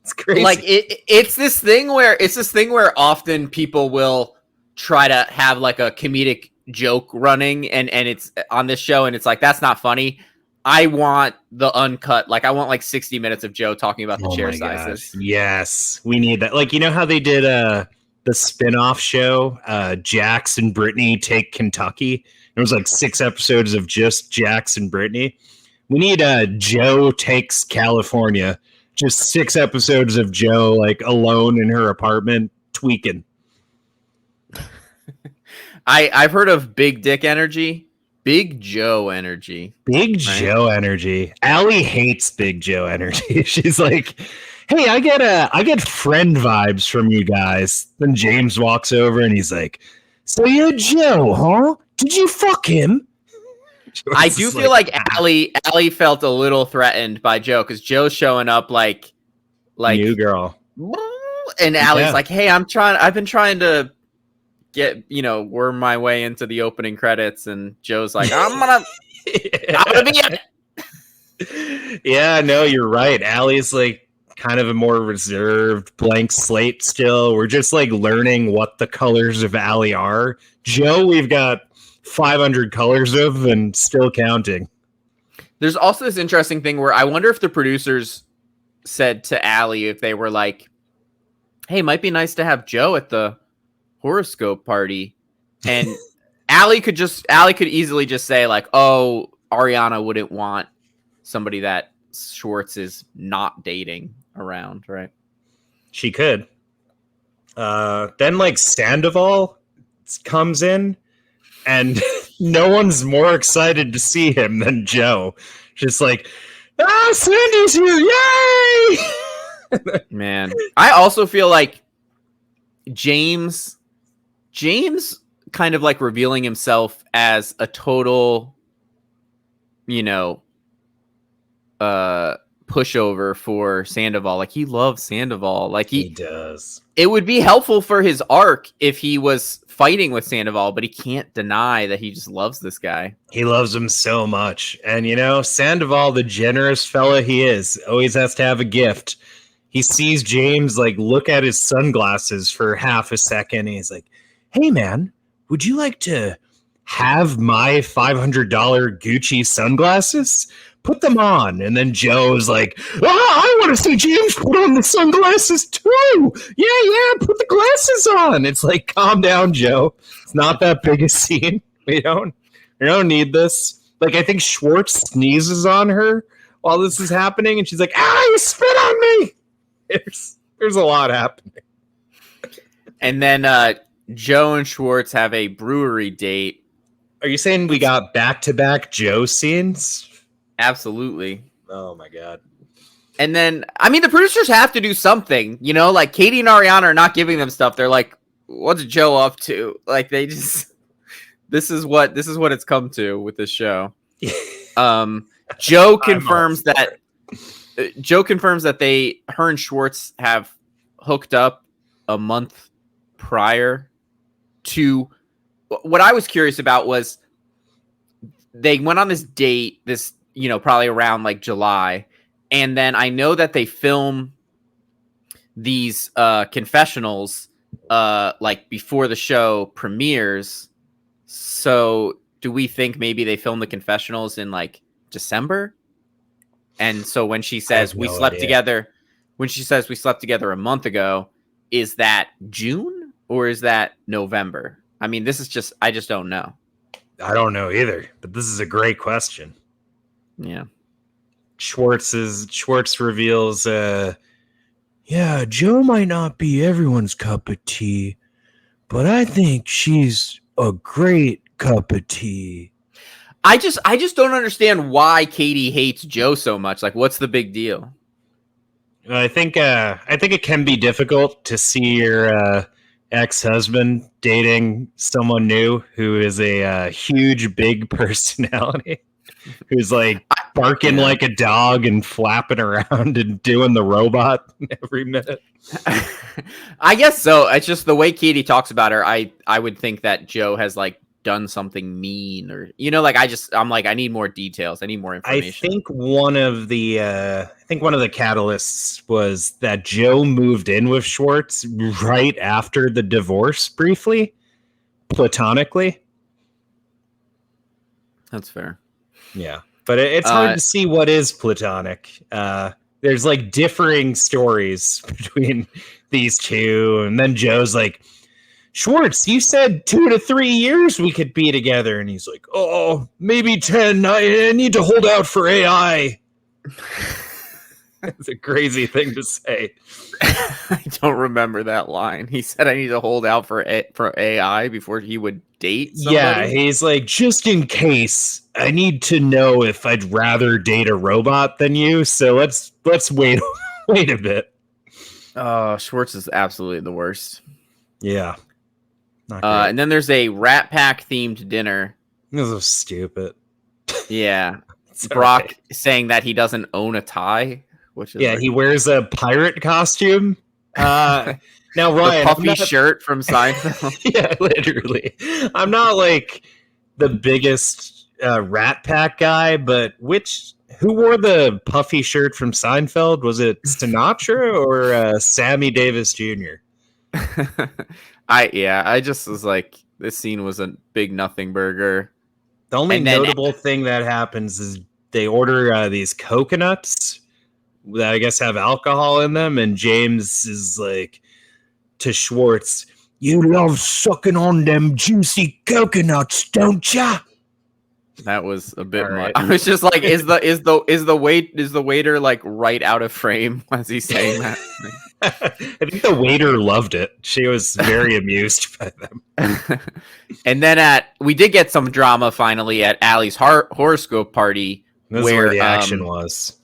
It's crazy. Like it's this thing where often people will try to have like a comedic joke running, and it's on this show, and it's like, that's not funny. I want the uncut, like I want like 60 minutes of Joe talking about the chair sizes. Gosh. Yes, we need that. Like, you know how they did the spin-off show, Jax and Brittany Take Kentucky? It was like 6 episodes of just Jax and Brittany. We need Joe Takes California. Just 6 episodes of Joe like alone in her apartment tweaking. I've heard of Big Dick Energy. Big Joe energy. Big Joe energy. Allie hates Big Joe energy. She's like, hey, I get friend vibes from you guys. Then James walks over and he's like, so you're Joe, huh? Did you fuck him? I do feel like Allie felt a little threatened by Joe, because Joe's showing up like new girl. And Allie's like, hey, I've been trying to get, worm my way into the opening credits, and Joe's like, I'm gonna be it. Yeah, no, you're right. Allie's like kind of a more reserved blank slate still. We're just like learning what the colors of Allie are. Joe, we've got 500 colors of and still counting. There's also this interesting thing where I wonder if the producers said to Allie, if they were like, hey, might be nice to have Joe at the horoscope party, and Allie could easily just say like, oh, Ariana wouldn't want somebody that Schwartz is not dating around, right? She could. Then like Sandoval comes in, and no one's more excited to see him than Joe. Just like, Sandy's here, yay! Man, I also feel like James kind of like revealing himself as a total, pushover for Sandoval. Like, he loves Sandoval. Like he does. It would be helpful for his arc if he was fighting with Sandoval, but he can't deny that he just loves this guy. He loves him so much. And, Sandoval, the generous fella he is, always has to have a gift. He sees James like look at his sunglasses for half a second, and he's like, hey man, would you like to have my $500 Gucci sunglasses? Put them on. And then Joe's like, I want to see James put on the sunglasses too. Yeah, put the glasses on. It's like, calm down, Joe. It's not that big a scene. We don't need this. Like, I think Schwartz sneezes on her while this is happening, and she's like, you spit on me. There's a lot happening. And then Joe and Schwartz have a brewery date. Are you saying we got back-to-back Joe scenes? Absolutely. Oh my god. And then, I mean, the producers have to do something, like Katie and Ariana are not giving them stuff. They're like, what's Joe up to? Like, they just, this is what it's come to with this show. Joe confirms that her and Schwartz have hooked up a month prior to. What I was curious about was they went on this date, probably around like July. And then I know that they film these confessionals like before the show premieres. So do we think maybe they filmed the confessionals in like December? And so when she says we slept together a month ago, is that June or is that November? I mean, I just don't know. I don't know either, but this is a great question. Yeah. Schwartz reveals, Joe might not be everyone's cup of tea, but I think she's a great cup of tea. I just don't understand why Katie hates Joe so much. Like, what's the big deal? I think it can be difficult to see your ex-husband dating someone new who is a huge, big personality. Who's like barking like a dog and flapping around and doing the robot every minute. I guess so. It's just the way Katie talks about her. I would think that Joe has like done something mean, or like I'm like, I need more details. I need more information. I think one of the catalysts was that Joe moved in with Schwartz right after the divorce, briefly, platonically. That's fair. Yeah, but it's hard to see what is platonic. There's like differing stories between these two, and then Joe's like, Schwartz, you said 2 to 3 years we could be together. And he's like, oh, maybe 10. I need to hold out for AI. It's a crazy thing to say. I don't remember that line. He said, I need to hold out for AI before he would date somebody. Yeah, he's like, just in case, I need to know if I'd rather date a robot than you. So let's wait a bit. Schwartz is absolutely the worst. Yeah. And then there's a Rat Pack themed dinner. This is stupid. Yeah. Brock saying that he doesn't own a tie, which is he wears a pirate costume. Now, Ryan, the puffy shirt from Seinfeld. Yeah, literally. I'm not like the biggest Rat Pack guy, but who wore the puffy shirt from Seinfeld? Was it Sinatra or Sammy Davis Jr.? I just was like, this scene was a big nothing burger. The only notable thing that happens is they order these coconuts that I guess have alcohol in them, and James is like to Schwartz, "You love sucking on them juicy coconuts, don't ya?" That was a bit much. I was just like, is the waiter like right out of frame as he's saying that? I think the waiter loved it. She was very amused by them. And then we did get some drama finally at Allie's horoscope party. This is where the action was.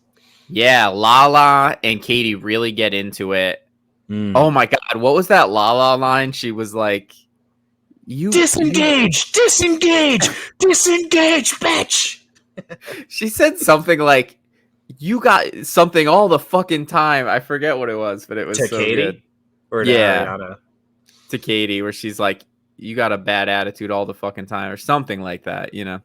Yeah, Lala and Katie really get into it. Oh my God, what was that Lala line? She was like, disengage, bitch. She said something like, you got something all the fucking time. I forget what it was, but it was to so Katie? Good. Or to Ariana? To Katie, where she's like, you got a bad attitude all the fucking time, or something like that, Yeah,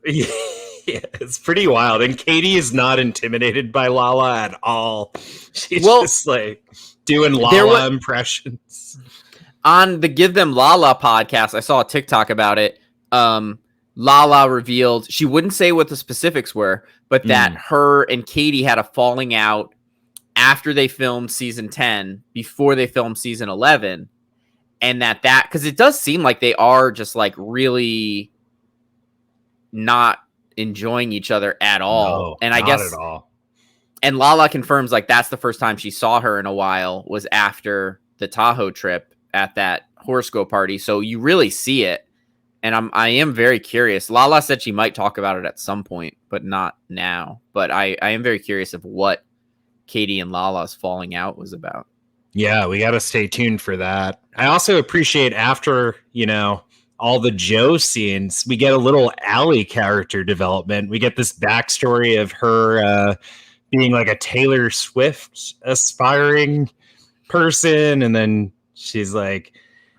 it's pretty wild. And Katie is not intimidated by Lala at all. She's just like doing Lala impressions. On the Give Them Lala podcast, I saw a TikTok about it. Lala revealed, she wouldn't say what the specifics were, but that her and Katie had a falling out after they filmed season 10, before they filmed season 11. And that because it does seem like they are just like really not enjoying each other at all. No, and I guess at all. And Lala confirms like that's the first time she saw her in a while was after the Tahoe trip at that horoscope party. So you really see it. And I am very curious. Lala said she might talk about it at some point, but not now. But I am very curious of what Katie and Lala's falling out was about. Yeah, we got to stay tuned for that. I also appreciate after, all the Joe scenes, we get a little Allie character development. We get this backstory of her being like a Taylor Swift aspiring person. And then she's like,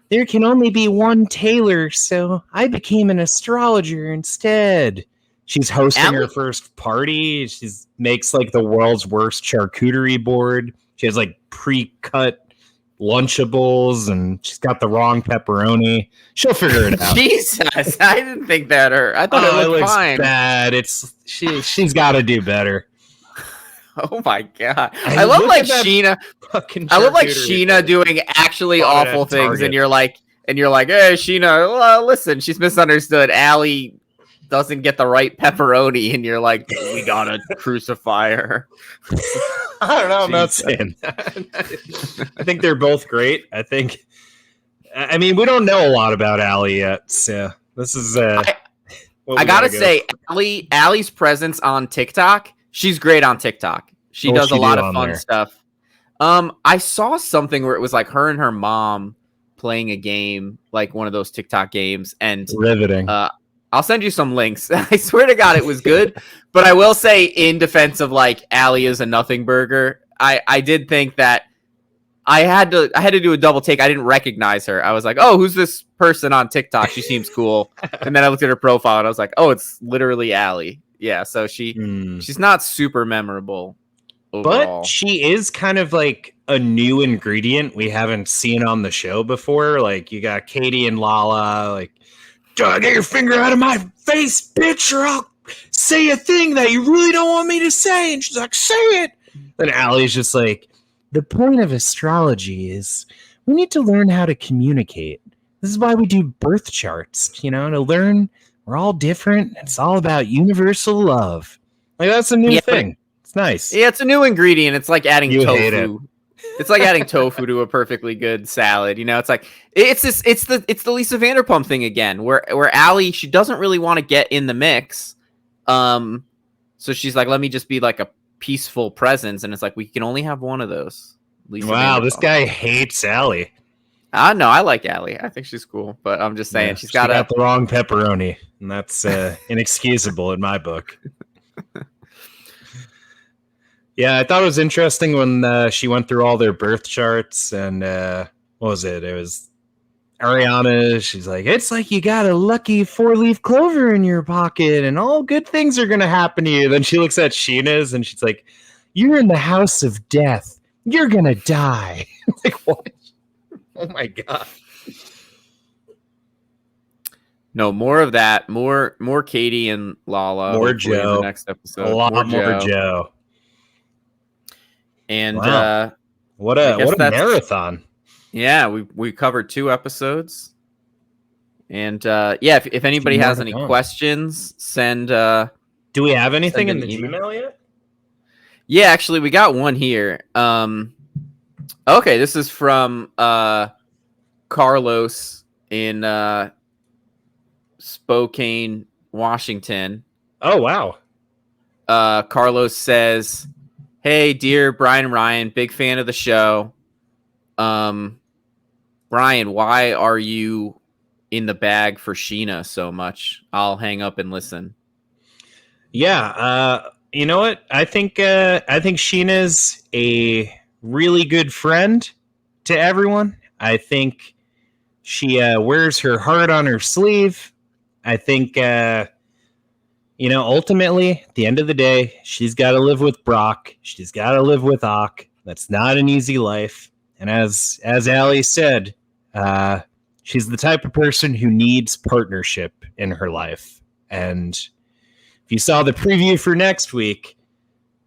there can only be one Taylor, so I became an astrologer instead. She's hosting her first party. She makes like the world's worst charcuterie board. She has like pre-cut Lunchables, and she's got the wrong pepperoni. She'll figure it out. Jesus, I didn't think that hurt. I thought it looked fine. Bad. She's got to do better. Oh my God! I love like Scheana. I love like Scheana doing actually awful things, and you're like, hey, Scheana, listen, she's misunderstood. Allie doesn't get the right pepperoni, and you're like, we gotta crucify her. I don't know. I'm not saying that. I think they're both great. I mean, we don't know a lot about Allie yet, so this is. I gotta say, Allie's presence on TikTok. She's great on TikTok. She does a lot of fun stuff. I saw something where it was like her and her mom playing a game, like one of those TikTok games, and riveting. I'll send you some links. I swear to God, it was good. But I will say, in defense of like Allie is a nothing burger, I did think that I had to do a double take. I didn't recognize her. I was like, oh, who's this person on TikTok? She seems cool. And then I looked at her profile and I was like, oh, it's literally Allie. Yeah, so she's not super memorable overall. But she is kind of like a new ingredient we haven't seen on the show before. Like you got Katie and Lala, like, get your finger out of my face, bitch, or I'll say a thing that you really don't want me to say. And she's like, say it. Then Allie's just like, the point of astrology is we need to learn how to communicate. This is why we do birth charts, to learn we're all different. It's all about universal love. Like, that's a new thing. It's nice. Yeah, it's a new ingredient. It's like adding tofu. It's like adding tofu to a perfectly good salad. It's like it's the Lisa Vanderpump thing again, where Allie, she doesn't really want to get in the mix. So she's like, let me just be like a peaceful presence, and it's like we can only have one of those. Lisa Vanderpump. This guy hates Allie. No, I like Allie. I think she's cool, but I'm just saying she's got the wrong pepperoni, and that's inexcusable in my book. Yeah, I thought it was interesting when she went through all their birth charts, and what was it? It was Ariana. She's like, it's like you got a lucky 4-leaf clover in your pocket, and all good things are going to happen to you. Then she looks at Scheana's, and she's like, you're in the house of death. You're going to die. Like, what? Oh, my God. No, more of that. More Katie and Lala. More Joe. In the next episode. A lot more Joe. And wow. What a marathon. Yeah, we covered 2 episodes. And if anybody has any questions, send do we have anything in the email yet? Yeah, actually we got one here. Okay, this is from Carlos in Spokane, Washington. Oh, wow. Carlos says, hey, dear Brian and Ryan, big fan of the show. Brian, why are you in the bag for Scheana so much? I'll hang up and listen. Yeah, you know what? I think Scheana's a really good friend to everyone. I think she wears her heart on her sleeve. I think ultimately, at the end of the day, she's got to live with Brock. She's got to live with Ak. That's not an easy life. And as Allie said, she's the type of person who needs partnership in her life. And if you saw the preview for next week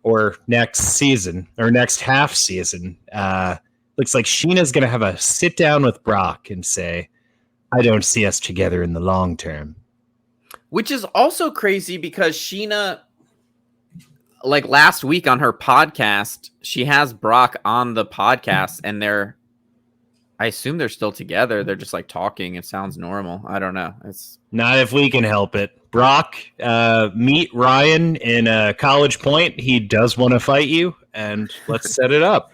or next season or next half season, looks like Scheana's going to have a sit down with Brock and say, I don't see us together in the long term. Which is also crazy because Scheana, like last week on her podcast, she has Brock on the podcast and I assume they're still together. They're just like talking. It sounds normal. I don't know. It's not if we can help it. Brock, meet Ryan in College Point. He does want to fight you, and let's set it up.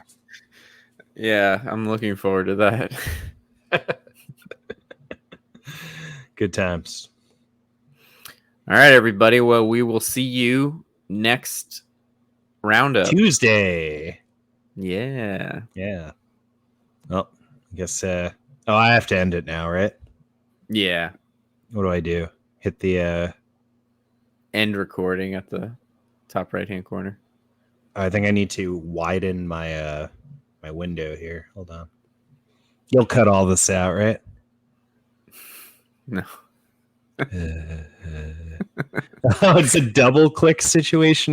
Yeah, I'm looking forward to that. Good times. All right, everybody. Well, we will see you next roundup. Tuesday. Yeah. Yeah. Well, I guess, I have to end it now, right? Yeah. What do I do? Hit the end recording at the top right-hand corner. I think I need to widen my my window here. Hold on. You'll cut all this out, right? No. Oh, it's a double click situation.